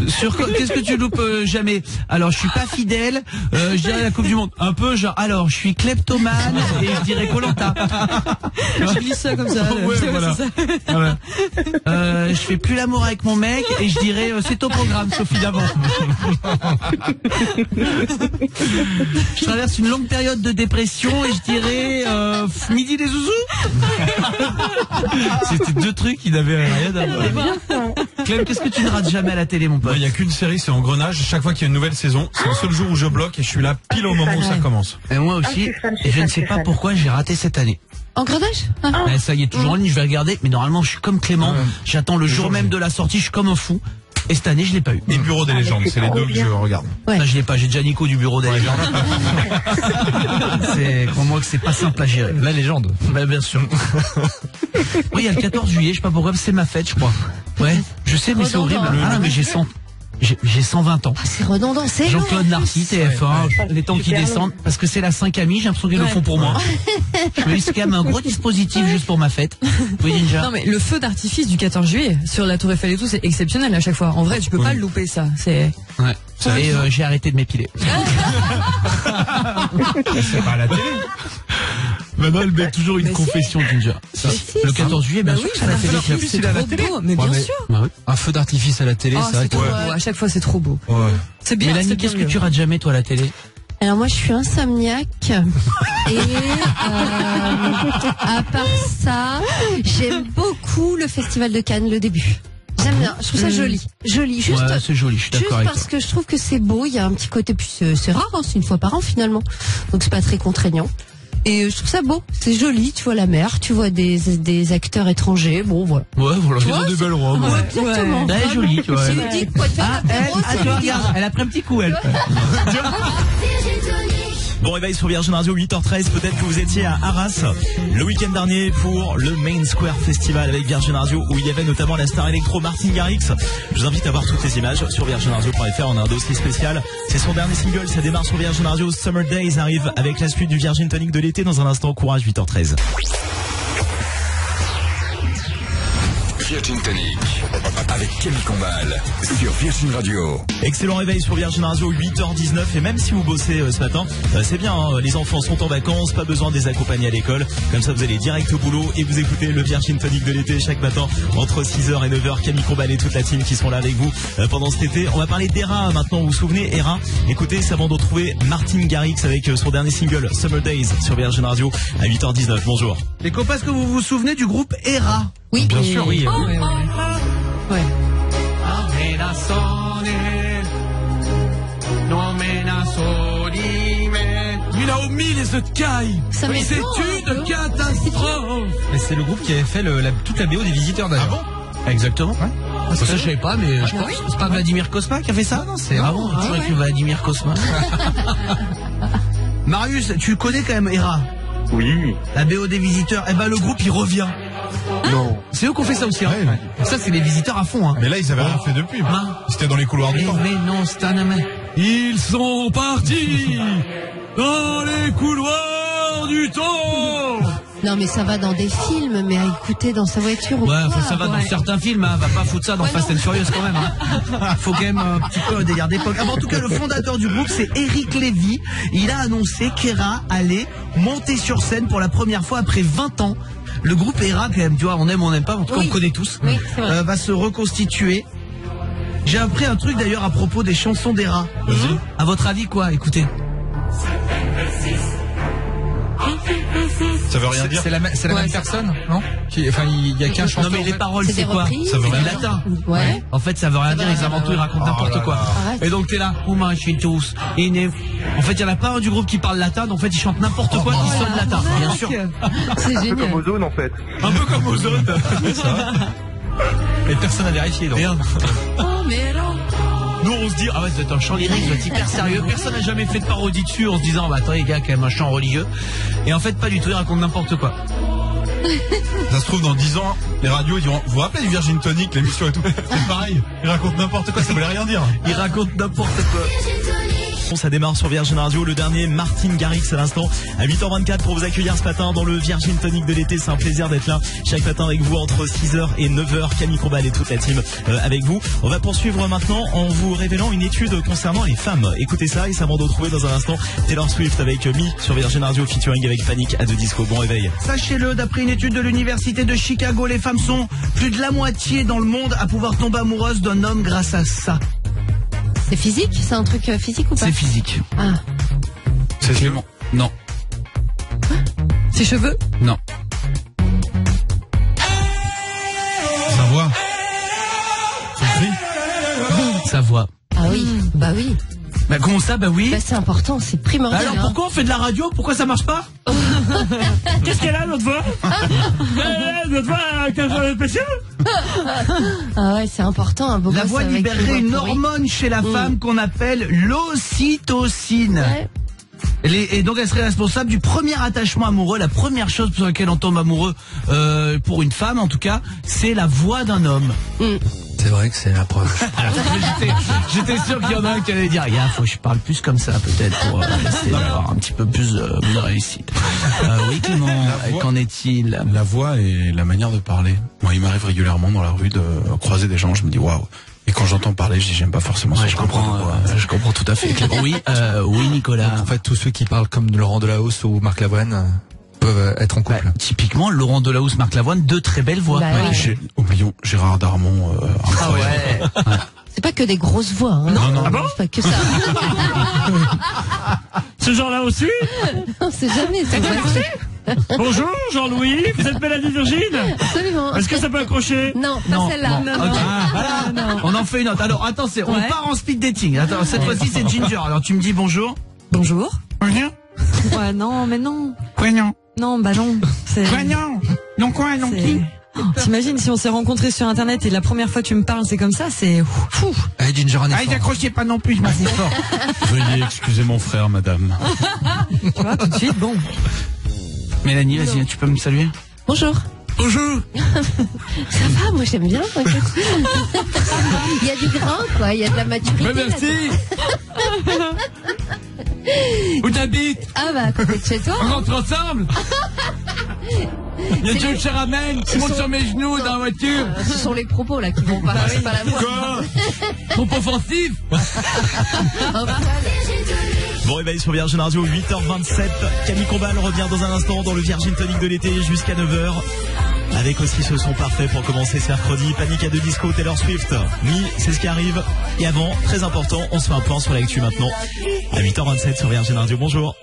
Sur qu'est-ce que tu loupes jamais? Alors, je suis pas fidèle, je dirais la Coupe du Monde. Un peu genre, alors, je suis kleptomane et je dirais Koh-Lanta. Je glisse ça comme ça. Ouais, voilà. Voilà. Je fais plus l'amour avec mon mec et je dirais c'est au programme, Sophie d'avant. Je traverse une longue période de dépression et je dirais Midi des zouzous. C'était deux trucs qui n'avaient rien à voir. Clem, qu'est-ce que tu ne rates jamais à la télé, mon pote? Il n'y a qu'une série, c'est Engrenage. Chaque fois qu'il y a une nouvelle saison, c'est le seul jour où je bloque et je suis là pile au moment où ça commence. Et moi aussi, et je ne sais pas pourquoi j'ai raté cette année. Engrenage? Ben, ça y est, toujours en ligne, je vais regarder, mais normalement je suis comme Clément, j'attends le jour même de la sortie, je suis comme un fou. Et cette année, je l'ai pas eu. Et Bureau des légendes, c'est les deux que je regarde. Ouais. Ça, je l'ai pas, j'ai déjà Nico du Bureau des légendes. Crois-moi que c'est pas simple à gérer. La légende. Bah, bien sûr. Oui, il y a le 14 juillet, je sais pas pourquoi, c'est ma fête, je crois. Ouais, je sais, mais c'est horrible. Ah non, mais j'ai 120 ans. Ah, c'est redondant, c'est Jean-Claude Narcy, TF1, les temps qui descendent, parce que c'est la 5 amie, j'ai l'impression qu'ils le font pour moi. Je me dis, c'est quand même un gros dispositif juste pour ma fête. Oui, Ninja. Non, mais le feu d'artifice du 14 juillet, sur la Tour Eiffel et tout, c'est exceptionnel à chaque fois. En vrai, tu peux pas le louper, ça. C'est... Ouais. Et j'ai arrêté de m'épiler. C'est pas à la télé. Maintenant, elle met toujours une confession, Ginger. Le 14 juillet, bien sûr que ça la télé. C'est trop beau, mais bien sûr. Un feu d'artifice à la télé, c'est vrai que à chaque fois, c'est trop beau. C'est bien. Mélanie, qu'est-ce que tu rates jamais, toi, à la télé? Alors moi je suis insomniaque et à part ça, j'aime beaucoup le festival de Cannes, le début. J'aime bien, je trouve ça joli, juste. Ouais, c'est joli, je suis d'accord avec toi. Parce que je trouve que c'est beau, il y a un petit côté, puis c'est rare, hein, c'est une fois par an finalement, donc c'est pas très contraignant. Et je trouve ça beau, c'est joli, tu vois la mer, tu vois des acteurs étrangers, bon voilà. Ouais, voilà, ils ont des belles robes. Ouais, exactement. Elle est jolie, tu vois. C'est ludique, quoi, de faire tu vois, regarde, elle a pris un petit coup, elle. Bon réveil sur Virgin Radio, 8h13, peut-être que vous étiez à Arras le week-end dernier pour le Main Square Festival avec Virgin Radio où il y avait notamment la star électro Martin Garrix. Je vous invite à voir toutes les images sur virginradio.fr, on a un dossier spécial. C'est son dernier single, ça démarre sur Virgin Radio, Summer Days arrive avec la suite du Virgin Tonic de l'été dans un instant, courage, 8h13. Virgin Tonic avec Camille Combal sur Virgin Radio. Excellent réveil sur Virgin Radio, 8h19 et même si vous bossez ce matin, c'est bien, hein, les enfants sont en vacances, pas besoin de les accompagner à l'école, comme ça vous allez direct au boulot et vous écoutez le Virgin Tonic de l'été chaque matin entre 6h et 9h. Camille Combal et toute la team qui sont là avec vous pendant cet été. On va parler d'Era maintenant, vous vous souvenez, Era, écoutez, c'est avant de retrouver Martin Garrix avec son dernier single Summer Days sur Virgin Radio à 8h19. Bonjour. Les copains, est-ce que vous vous souvenez du groupe Era? Oui, bien sûr, oui. Ouais. Naomi les The Sky. C'est une catastrophe. Et c'est le groupe qui avait fait toute la BO des Visiteurs d'ailleurs. Ah bon? Exactement. Ouais. Ça je savais pas, mais je pense que c'est pas Vladimir Cosma qui a fait ça? Non, c'est vraiment toujours avec Vladimir Cosma. Marius, tu connais quand même Era? Oui. La BO des Visiteurs. Eh ben le groupe il revient. Non. C'est eux qu'on fait ça aussi. Hein. Ouais. Ça c'est les Visiteurs à fond. Hein. Mais là ils avaient rien fait depuis. C'était dans les couloirs du temps. Mais non, c'est un amant. Ils sont partis dans les couloirs du temps. Non mais ça va dans des films, mais à écouter dans sa voiture ou ouais, quoi, ça va dans certains films, hein. Va pas foutre ça dans Fast and Furious quand même. Hein. Faut quand même un petit peu un délire d'époque. Ah, bon, en tout cas, le fondateur du groupe, c'est Eric Lévy. Il a annoncé qu'Era allait monter sur scène pour la première fois après 20 ans. Le groupe Era, quand même, tu vois, on aime, on n'aime pas, en tout cas on connaît tous, va se reconstituer. J'ai appris un truc d'ailleurs à propos des chansons d'Era. À votre avis quoi? Écoutez. Ça veut rien dire. C'est la même personne, non? Enfin, il y a qu'un chanteur. Non mais les paroles c'est quoi? Ça veut rien dire. Latin. Ouais. En fait, ça veut rien dire. Ils inventent tout, ils racontent n'importe quoi. Et donc t'es là. tous. En fait, il y en a pas un du groupe qui parle latin. Donc en fait, ils chantent n'importe quoi qui sonne latin. Bien sûr. C'est génial. Un peu comme Ozone en fait. Un peu comme Ozone. Et personne n'a vérifié donc. Oh mais non. Nous on se dit ah ouais c'est un chant lyrique, c'est hyper sérieux, personne n'a jamais fait de parodie dessus en se disant bah attends les gars quand même un chant religieux. Et en fait pas du tout, ils racontent n'importe quoi. Ça se trouve, dans 10 ans, les radios diront, vous vous rappelez du Virgin Tonic, l'émission et tout? C'est pareil. Ils racontent n'importe quoi, ça voulait rien dire. Ils racontent n'importe quoi. Ça démarre sur Virgin Radio, le dernier Martin Garrix à l'instant à 8h24 pour vous accueillir ce matin dans le Virgin Tonic de l'été. C'est un plaisir d'être là chaque matin avec vous entre 6h et 9h. Camille Combal et toute la team avec vous. On va poursuivre maintenant en vous révélant une étude concernant les femmes. Écoutez ça et ça va retrouver dans un instant Taylor Swift avec Me sur Virgin Radio featuring avec Panic à 2 Disco. Bon réveil. Sachez-le, d'après une étude de l'université de Chicago, les femmes sont plus de la moitié dans le monde à pouvoir tomber amoureuses d'un homme grâce à ça. C'est physique? C'est un truc physique ou pas? C'est physique. Ah. C'est Clément? Non. Ses cheveux? Non. Sa voix? Son cri? Sa voix. Ah oui, bah oui. Bah comment ça, bah oui? Bah c'est important, c'est primordial. Alors pourquoi on fait de la radio? Pourquoi ça marche pas? Qu'est-ce qu'elle a, notre voix? Notre voix a quelque chose de spécial? Ah ouais, c'est important. Un beau la gosse voix avec libérerait une pourrie. hormone chez la femme qu'on appelle l'ocytocine. Ouais. Et donc elle serait responsable du premier attachement amoureux. La première chose sur laquelle on tombe amoureux, pour une femme en tout cas, c'est la voix d'un homme. C'est vrai que c'est la preuve. J'étais sûr qu'il y en a un qui allait dire, faut que je parle plus comme ça peut-être pour essayer d'avoir un petit peu plus de réussite. Oui Clément, qu'en est-il? La voix et la manière de parler. Moi, il m'arrive régulièrement dans la rue de croiser des gens, je me dis waouh. Et quand j'entends parler, je dis j'aime pas forcément ça. Je comprends tout à fait. Clément. Oui, oui Nicolas. Donc, en fait, tous ceux qui parlent comme Laurent Delahousse ou Marc Lavoine peuvent être en couple. Typiquement, Laurent Delahousse, Marc Lavoine, deux très belles voix. Bah ouais. Oublions Gérard Darmon. Incroyable. Ah ouais. C'est pas que des grosses voix. Hein. Non. Ah bon? C'est pas que ça. Ce genre-là aussi? On sait jamais. C'est Bonjour Jean-Louis, vous êtes Mélanie Virgin? Absolument. Est-ce que ça peut accrocher? Non, pas celle-là. Non. Okay. Voilà. Non. On en fait une autre. Alors attention, on part en speed dating. Attends, cette fois-ci c'est Ginger. Alors tu me dis bonjour. Bonjour. Bonjour. Ouais, non, mais non. Quoi non? Non, bah non. Quoi non? Non quoi? Non qui? T'imagines si on s'est rencontrés sur internet et la première fois tu me parles c'est comme ça, c'est fou. Allez Ginger, on est fort. N'accrochez pas non plus, je m'en fous fort. Veuillez excuser mon frère, madame. Tu vois, tout de suite, bon. Mélanie, vas-y, tu peux me saluer? Bonjour. Bonjour. Ça va, moi j'aime bien. Il y a du grain, quoi. Il y a de la maturité. Ouais, merci. Où t'habites? Ah bah, à côté de chez toi. On rentre ensemble. Il y a Dieu qui ramène, qui monte sur mes genoux dans la voiture. Ce sont les propos là qui vont pas, c'est pas la voix. Quoi? Propos offensif. Bon réveil sur Virgin Radio, 8h27. Camille Combal revient dans un instant dans le Virgin Tonic de l'été jusqu'à 9h. Avec aussi ce son parfait pour commencer ce mercredi. Panic à 2 Disco, Taylor Swift. Mi, c'est ce qui arrive. Et avant, très important, on se fait un point sur l'actu maintenant. À 8h27 sur Virgin Radio. Bonjour.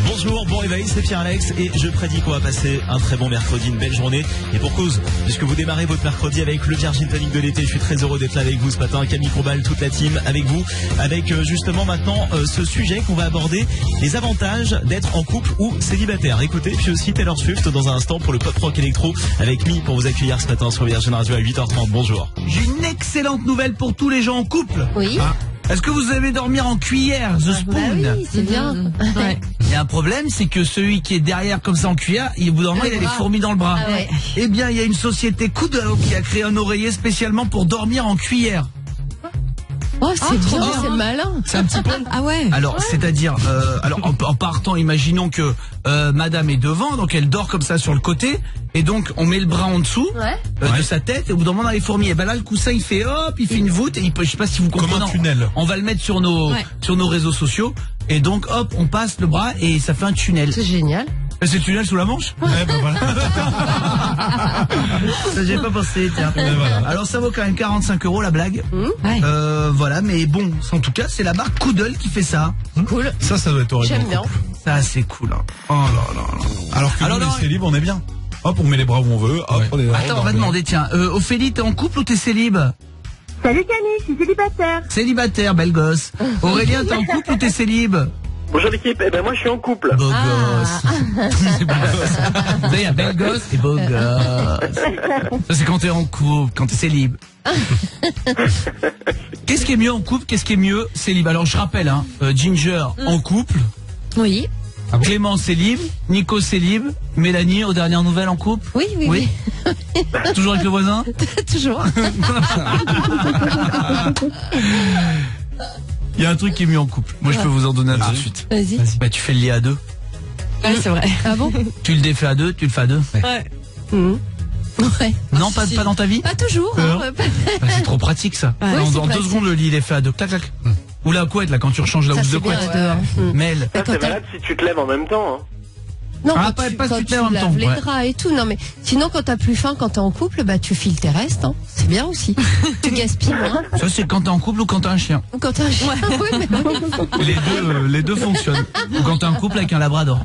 Bonjour, bon réveil, c'est Pierre-Alex et je prédis qu'on va passer un très bon mercredi, une belle journée et pour cause, puisque vous démarrez votre mercredi avec le Virgin Tonic de l'été, je suis très heureux d'être là avec vous ce matin, Camille Combal, toute la team avec vous, avec justement maintenant ce sujet qu'on va aborder, les avantages d'être en couple ou célibataire. Écoutez, puis aussi Taylor Swift dans un instant pour le pop rock électro avec Mi pour vous accueillir ce matin sur Virgin Radio à 8h30, bonjour. J'ai une excellente nouvelle pour tous les gens en couple. Oui. Est-ce que vous avez dormir en cuillère, The Spoon? Bah oui, c'est bien. Ouais. Il y a un problème, c'est que celui qui est derrière comme ça en cuillère, au bout d'un moment, il a les fourmis dans le bras. Ah ouais. Eh bien, il y a une société Kudo qui a créé un oreiller spécialement pour dormir en cuillère. Oh, c'est bien, c'est malin. C'est un petit peu. Ah ouais. Alors, c'est-à-dire, alors en partant, imaginons que Madame est devant, donc elle dort comme ça sur le côté, et donc on met le bras en dessous de sa tête, et au bout d'un moment, on a les fourmis. Et ben là, le coussin, il fait hop, il fait une voûte, et il peut, je sais pas si vous comprenez. Comme un tunnel. On va le mettre sur nos réseaux sociaux, et donc hop, on passe le bras et ça fait un tunnel. C'est génial. C'est le tunnel sous la Manche? Ouais, bah voilà. J'ai pas pensé, tiens. Voilà. Alors ça vaut quand même 45 € la blague. Voilà, mais bon, en tout cas, c'est la marque Kudo qui fait ça. Cool. Ça doit être horrible. J'aime bien. Ça, c'est cool. Hein. Oh là là là. Alors que nous, les célibes, on est bien. Hop, on met les bras où on veut. Hop, on est Attends, on va demander, tiens, Ophélie, t'es en couple ou t'es célib? Salut Camille, je suis célibataire. Célibataire, belle gosse. Aurélien, t'es en couple ou t'es célib? Bonjour l'équipe, eh ben moi je suis en couple. Beau gosse. C'est beau gosse. Il y a belle gosse et beau gosse. Ça c'est quand t'es en couple, quand t'es célib. Qu'est-ce qui est mieux en couple, qu'est-ce qui est mieux célib? Alors je rappelle, hein, Ginger en couple. Oui. Clément célib, Nico célib, Mélanie aux dernières nouvelles en couple. Oui. Toujours avec le voisin? Toujours. Il y a un truc qui est mieux en couple. Moi je peux vous en donner un tout de suite. Vas-y. Bah tu fais le lit à deux. Ouais, c'est vrai. Ah bon? Tu le défais à deux, tu le fais à deux. Ouais. Ouais. Non, pas dans ta vie? Pas toujours. Hein. Bah, c'est trop pratique ça. Ouais, En 2 secondes le lit il est fait à deux. Clac clac. Ou la couette là quand tu rechanges la housse de couette. Mel. Ça c'est malade si tu te lèves en même temps. Hein. Non, Ah, quand pas quand tu tu te lèves en même laves temps. les Ouais. draps et tout. Non, mais sinon, quand t'as plus faim, quand t'es en couple, bah, tu files tes restes, hein. C'est bien aussi. Tu gaspilles moins. Ça c'est quand t'es en couple ou quand t'as un chien. Ou quand t'as un chien. Oui, mais Les deux fonctionnent. Ou quand t'es en couple avec un labrador.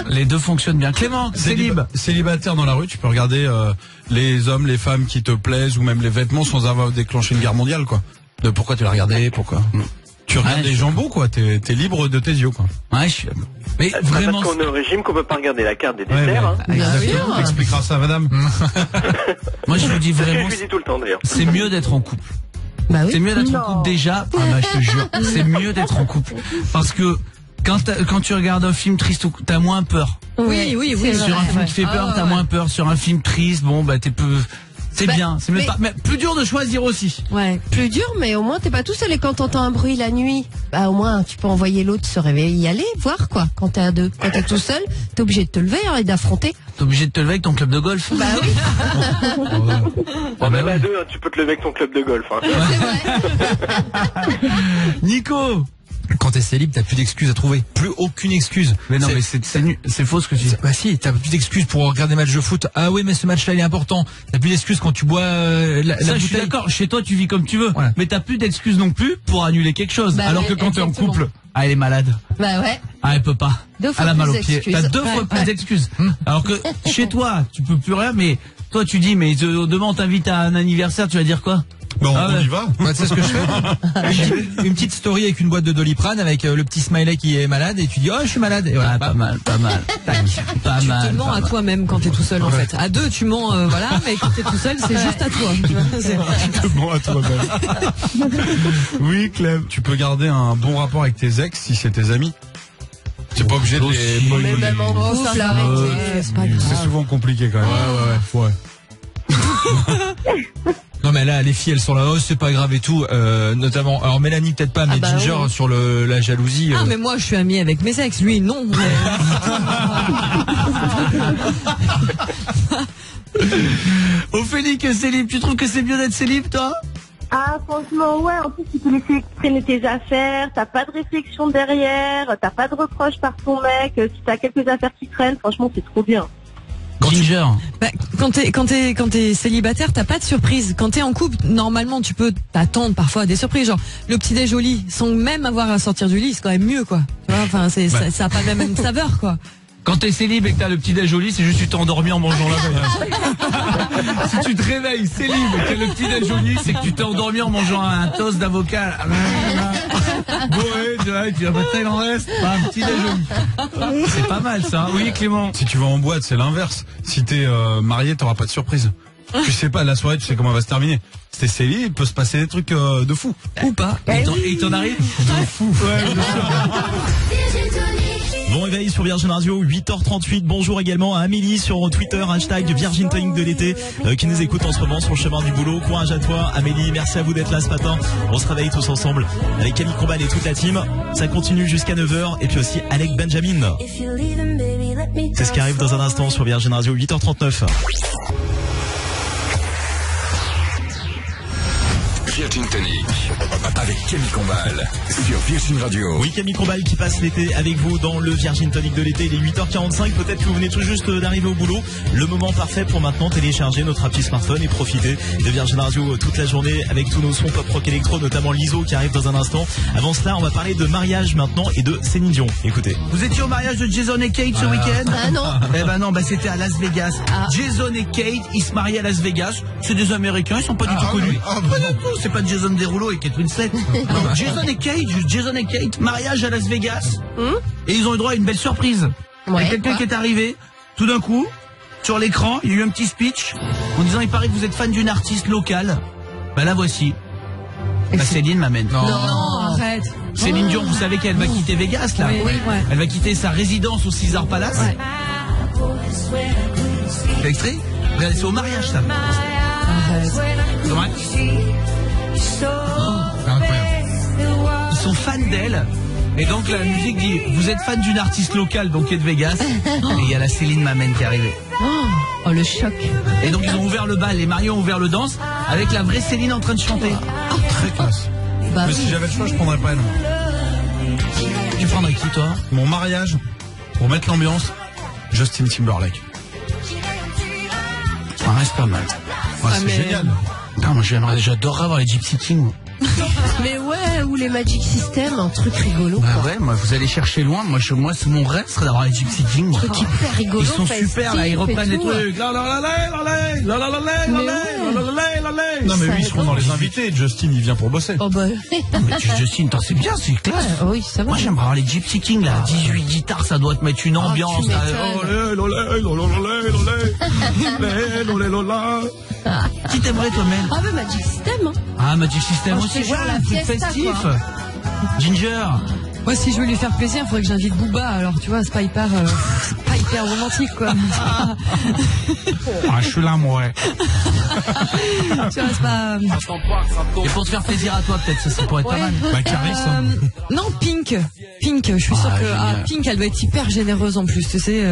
Les deux fonctionnent bien. Clément, célib. Célibataire dans la rue, tu peux regarder les hommes, les femmes qui te plaisent ou même les vêtements sans avoir déclenché une guerre mondiale, quoi. De pourquoi tu l'as regardé, pourquoi. Tu regardes des jambons, quoi. T'es libre de tes yeux, quoi. Ouais, je suis. Mais vraiment. Parce qu'on est au régime qu'on peut pas regarder la carte des desserts. Hein. Exactement. Tu expliqueras ça, madame. Moi je vous dis C'est ce que vraiment. je lui dis tout le temps d'ailleurs. C'est mieux d'être en couple. Bah oui. C'est mieux d'être en couple déjà. Ah bah je te jure, c'est mieux d'être en couple parce que quand tu regardes un film triste, t'as moins peur. Oui. Sur un film qui fait peur, t'as moins peur. Sur un film triste, bon bah t'es peu. C'est Bah, bien, c'est même mais- pas. Mais plus dur de choisir aussi. Ouais. plus dur, mais au moins t'es pas tout seul. Et quand t'entends un bruit la nuit, bah au moins tu peux envoyer l'autre se réveiller, y aller, voir quoi. Quand t'es à deux, quand t'es tout seul, t'es obligé de te lever hein, et d'affronter. T'es obligé de te lever avec ton club de golf. Bah oui. Ah, Même bah à ouais. deux, hein, tu peux te lever avec ton club de golf. Hein. Nico. Quand t'es célib, t'as plus d'excuses à trouver. Plus aucune excuse. Mais non, mais c'est faux ce que tu dis. Bah si, t'as plus d'excuses pour regarder des matchs de foot. Ah oui, mais ce match-là, il est important. T'as plus d'excuses quand tu bois la Ça, je suis bouteille. d'accord. Chez toi, tu vis comme tu veux. Voilà. Mais t'as plus d'excuses non plus pour annuler quelque chose. Bah Alors ouais, que quand t'es en exactement. couple, ah, elle est malade. Bah ouais. Ah, elle peut pas. 2 fois Elle a mal plus au pied. d'excuses. T'as 2 fois Ouais, plus ouais. d'excuses. Alors que chez toi, tu peux plus rien, mais toi, tu dis, mais demain, on t'invite à un anniversaire, tu vas dire quoi? Bon, Ah on ouais. y va. Bah, tu sais ce que je fais? Une petite story avec une boîte de Doliprane avec le petit smiley qui est malade et tu dis oh je suis malade et voilà. Ah, pas mal. Tac. Pas Tu mal. te mens à toi-même quand t'es tout seul en fait. À deux, tu mens, voilà, mais quand t'es tout seul, c'est juste à toi. Tu vois, c'est- Bon, à toi-même. Oui, Clem. Tu peux garder un bon rapport avec tes ex si c'est tes amis. C'est pas obligé de les. Mais même en Oh, couple, ça arrêtez. va, c'est pas C'est grave. souvent compliqué quand même. Ouais. Non mais là les filles elles sont là oh c'est pas grave et tout notamment alors Mélanie peut-être pas mais Ah bah Ginger oui. sur la jalousie. Ah mais moi je suis amie avec mes ex, lui non. Ophélie, que célib, tu trouves que c'est mieux d'être célib, toi? Ah, franchement, ouais. En plus, tu peux laisser traîner tes affaires. T'as pas de réflexion derrière. T'as pas de reproches par ton mec. Si t'as quelques affaires qui traînent, franchement, c'est trop bien. Ginger. Bah, quand t'es célibataire, t'as pas de surprise. Quand t'es en couple, normalement, tu peux t'attendre parfois à des surprises. Genre, le petit déj au lit, sans même avoir à sortir du lit, c'est quand même mieux, quoi. Tu vois, enfin, ça a pas la même saveur, quoi. Quand t'es célib et que t'as le petit déj au lit, c'est juste tu t'es endormi en mangeant la veille. Si tu te réveilles célib et que t'as le petit déj au lit, c'est que tu t'es endormi en mangeant un toast d'avocat. Bon, ouais, tu vas pas tailler en reste. Un petit déj au lit. C'est pas mal ça. Oui, Clément. Si tu vas en boîte, c'est l'inverse. Si t'es marié, t'auras pas de surprise. Tu sais pas, la soirée, tu sais comment elle va se terminer. Si t'es célib, il peut se passer des trucs de fou. Ou pas. Et il t'en arrive de fou. Ouais, bien sûr. Bon réveil sur Virgin Radio, 8h38. Bonjour également à Amélie sur Twitter, hashtag Virgin Tonic de l'été, qui nous écoute en ce moment sur le chemin du boulot. Courage à toi Amélie, merci à vous d'être là ce matin. On se réveille tous ensemble avec Camille Combal et toute la team. Ça continue jusqu'à 9h et puis aussi Alec Benjamin. C'est ce qui arrive dans un instant sur Virgin Radio, 8h39. Virgin Tonic avec Camille Combal sur Virgin Radio. Oui, Camille Combal qui passe l'été avec vous dans le Virgin Tonic de l'été. Il est 8h45. Peut-être que vous venez tout juste d'arriver au boulot. Le moment parfait pour maintenant télécharger notre appli smartphone et profiter de Virgin Radio toute la journée avec tous nos sons pop rock électro, notamment l'ISO qui arrive dans un instant. Avant cela, on va parler de mariage maintenant et de Céline Dion. Écoutez. Vous étiez au mariage de Jason et Kate ce week-end? Ah non. Eh ben non, c'était à Las Vegas. Jason et Kate, ils se mariaient à Las Vegas. C'est des Américains, ils sont pas du tout connus. Pas du tout, c'est pas Jason Derulo et Kate Winslet. Non, Jason et Kate, mariage à Las Vegas. Et ils ont eu droit à une belle surprise. Il y a quelqu'un qui est arrivé, tout d'un coup, sur l'écran, il y a eu un petit speech en disant il paraît que vous êtes fan d'une artiste locale. Bah la voici. Bah Céline m'amène. Non, arrête. Céline Dion, vous savez qu'elle va quitter Vegas là. Oui. Elle va quitter sa résidence au Caesar Palace. C'est extrait? Regardez, c'est au mariage ça. C'est vrai? C'est incroyable. Ils sont fans d'elle. Et donc la musique dit vous êtes fan d'une artiste locale donc qui est de Vegas. Et il y a la Céline m'amène qui est arrivée. Oh le choc. Et donc ils ont ouvert le bal, les mariés ont ouvert le danse avec la vraie Céline en train de chanter. Très classe. Bah Mais si j'avais le choix, je prendrais pas elle. Tu prendrais qui toi? Mon mariage, pour mettre l'ambiance, Justin Timberlake. Ça reste pas mal. Ouais, c'est génial. Non, moi j'adorerais avoir les Gypsy Kings. Mais ouais, ou les Magic System, un truc rigolo. Bah ouais, moi vous allez chercher loin. Moi c'est mon rêve serait d'avoir les Gypsy Kings. Un truc hyper rigolo. Ils sont super là, ils reprennent les trucs. Non mais lui, ils seront dans les invités. Justin, il vient pour bosser. Oh bah. Mais Justin, c'est bien, c'est classe. Oui, ça va. Moi j'aimerais avoir les Gypsy Kings là, 18 guitares, ça doit te mettre une ambiance. Qui t'aimerait toi même? Ah bah Magic System. Ah Magic System aussi, c'est genre la un truc fiesta, festif. quoi. Ginger. Moi, si je veux lui faire plaisir, il faudrait que j'invite Booba. Alors, tu vois, c'est pas hyper romantique, quoi. Je suis là, moi. Tu vois, c'est pas. Et pour te faire plaisir à toi, peut-être, ça pourrait être pas mal. Bah, Caris. Non, Pink, je suis sûre que Pink, elle doit être hyper généreuse en plus. Tu sais,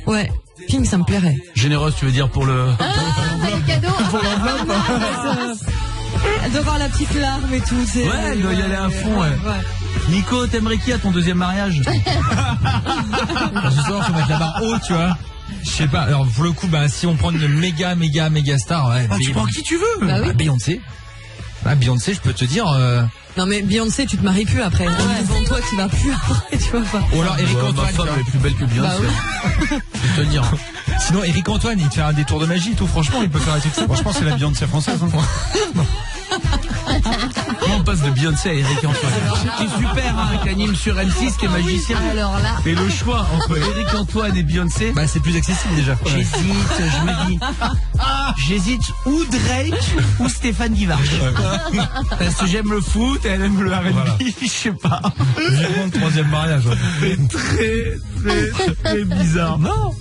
ouais. Pink, ça me plairait. Généreuse, tu veux dire pour le. Le cadeau. Pour l'enveloppe. Elle doit avoir la petite larme et tout. Ouais, elle doit y aller à fond, ouais. Nico, t'aimerais qui à ton deuxième mariage? Ce soir, faut mettre la barre haute, tu vois. Je sais pas, alors pour le coup, si on prend une méga star, ouais. Tu prends qui tu veux? Bah oui. Beyoncé. Beyoncé, je peux te dire. Non mais Beyoncé, tu te maries plus après. Devant toi, tu vas plus après, tu vois pas. Ou alors Eric Antoine. Ma femme est plus belle que Beyoncé. Bah oui. Je vais te le dire. Sinon, Eric Antoine, il te fait un détour de magie, tout. Franchement, il peut faire un truc ça. Franchement, c'est la Beyoncé française. Comment on passe de Beyoncé à Eric Antoine? C'est super, hein, qui anime sur M6, qui est magicien. Alors là. Et le choix entre Eric Antoine et Beyoncé, c'est plus accessible déjà. J'hésite ou Drake ou Stéphane Guivard. Parce que j'aime le foot, elle aime le R&B, je sais pas. Vivement le troisième mariage. C'est très bizarre. Non.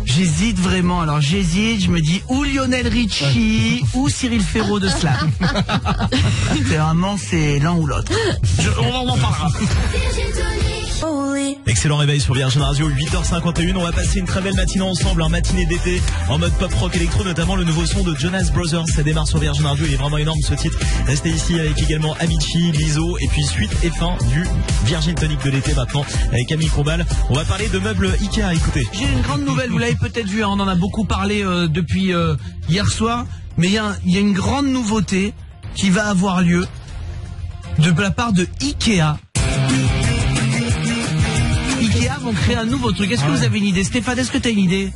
J'hésite vraiment. Alors je me dis ou Lionel Richie ou Cyril Ferraud de Slam. C'est l'un ou l'autre. On en parlera. Excellent réveil sur Virgin Radio, 8h51. On va passer une très belle matinée ensemble, un matinée d'été en mode pop rock électro, notamment le nouveau son de Jonas Brothers. Ça démarre sur Virgin Radio, il est vraiment énorme ce titre. Restez ici avec également Avicii, Lizzo et puis suite et fin du Virgin Tonic de l'été maintenant avec Camille Combal. On va parler de meubles Ikea, écoutez. J'ai une grande nouvelle, vous l'avez peut-être vu, hein, on en a beaucoup parlé depuis hier soir, mais il y a une grande nouveauté qui va avoir lieu de la part de Ikea. Ikea vont créer un nouveau truc. Est-ce que vous avez une idée? Stéphane, est-ce que tu as une idée?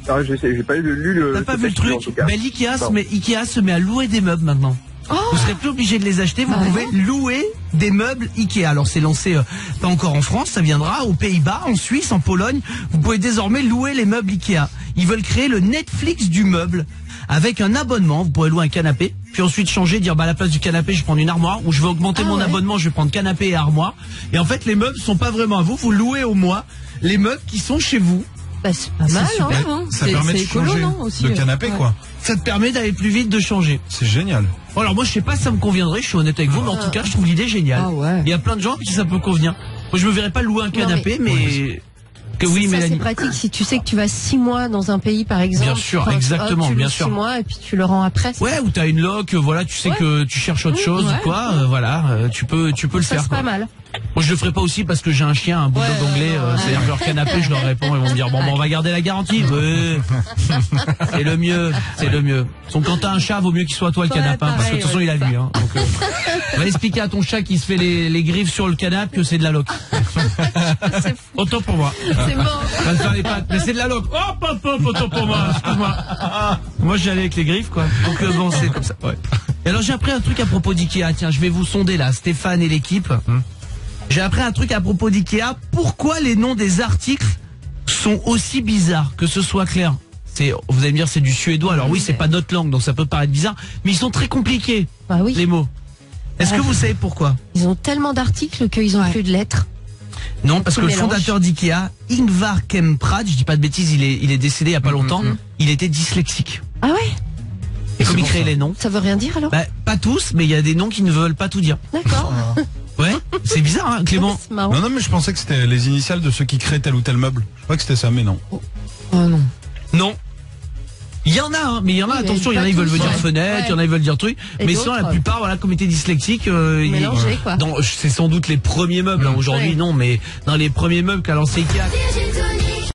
Ah, j'ai pas lu le... T'as pas vu le truc? Ikea se met à louer des meubles maintenant. Vous serez plus obligé de les acheter, vous pouvez louer des meubles Ikea. Alors c'est lancé pas encore en France, ça viendra aux Pays-Bas, en Suisse, en Pologne. Vous pouvez désormais louer les meubles Ikea. Ils veulent créer le Netflix du meuble avec un abonnement. Vous pourrez louer un canapé, puis ensuite changer, dire à la place du canapé je vais prendre une armoire, ou je vais augmenter mon abonnement, je vais prendre canapé et armoire. Et en fait les meubles sont pas vraiment à vous, vous louez au mois les meubles qui sont chez vous. Bah, c'est pas mal, hein. Ça permet de changer de canapé, quoi. Ça te permet d'aller plus vite, de changer. C'est génial. Alors moi je sais pas si ça me conviendrait, je suis honnête avec vous, mais en tout cas je trouve l'idée géniale. Il y a plein de gens qui ça peut convenir. Moi je me verrais pas louer un canapé, mais Que oui, ça, Mélanie. c'est pratique si tu sais que tu vas 6 mois dans un pays, par exemple. Bien sûr, Hop, exactement, tu bien loues sûr. 6 mois et puis tu le rends après. Ouais, ou t'as une loc, voilà, tu sais que tu cherches autre chose ou quoi, voilà, tu peux le Ça, faire. c'est Quoi. pas mal. Moi, je le ferai pas aussi parce que j'ai un chien, un bulldog anglais, c'est-à-dire que leur canapé, je leur réponds, ils vont me dire bon, on va garder la garantie. Ouais. C'est le mieux, c'est le mieux. Donc quand t'as un chat, vaut mieux qu'il soit toi le canapé, parce que de toute façon il a lui. Hein. Donc, on va expliquer à ton chat qui se fait les griffes sur le canapé que c'est de la loc. Autant pour moi. C'est mort. Va te faire les pattes, mais c'est de la loc. Hop, autant pour moi. Excuse-moi. Moi, j'allais avec les griffes, quoi. Donc bon, c'est comme ça. Ouais. Et alors j'ai appris un truc à propos d'Ikea. Tiens, je vais vous sonder là, Stéphane et l'équipe. J'ai appris un truc à propos d'Ikea. Pourquoi les noms des articles sont aussi bizarres, que ce soit clair? Vous allez me dire c'est du suédois. Alors oui, c'est pas notre langue, donc ça peut paraître bizarre, mais ils sont très compliqués. Bah oui. Les mots. Est-ce que vous savez pourquoi? Ils ont tellement d'articles qu'ils ont plus de lettres. Non, parce que le fondateur d'Ikea, Ingvar Kamprad, je dis pas de bêtises, il est décédé il y a pas longtemps. Il était dyslexique. Ah ouais? Et comme il crée les noms. Ça veut rien dire alors? Bah, pas tous, mais il y a des noms qui ne veulent pas tout dire. D'accord. Ouais, c'est bizarre, hein, Clément. Non, mais je pensais que c'était les initiales de ceux qui créent tel ou tel meuble. Je crois que c'était ça, mais non. Oh non. Non. Il y en a, hein, mais il y en a, attention, il y en a, ils veulent dire fenêtre, il y en a, ils veulent dire truc. Mais sinon, la plupart, voilà, comme étaient dyslexiques, mélangés, quoi. C'est sans doute les premiers meubles, hein, aujourd'hui, non, mais dans les premiers meubles qu'a lancé Ikea.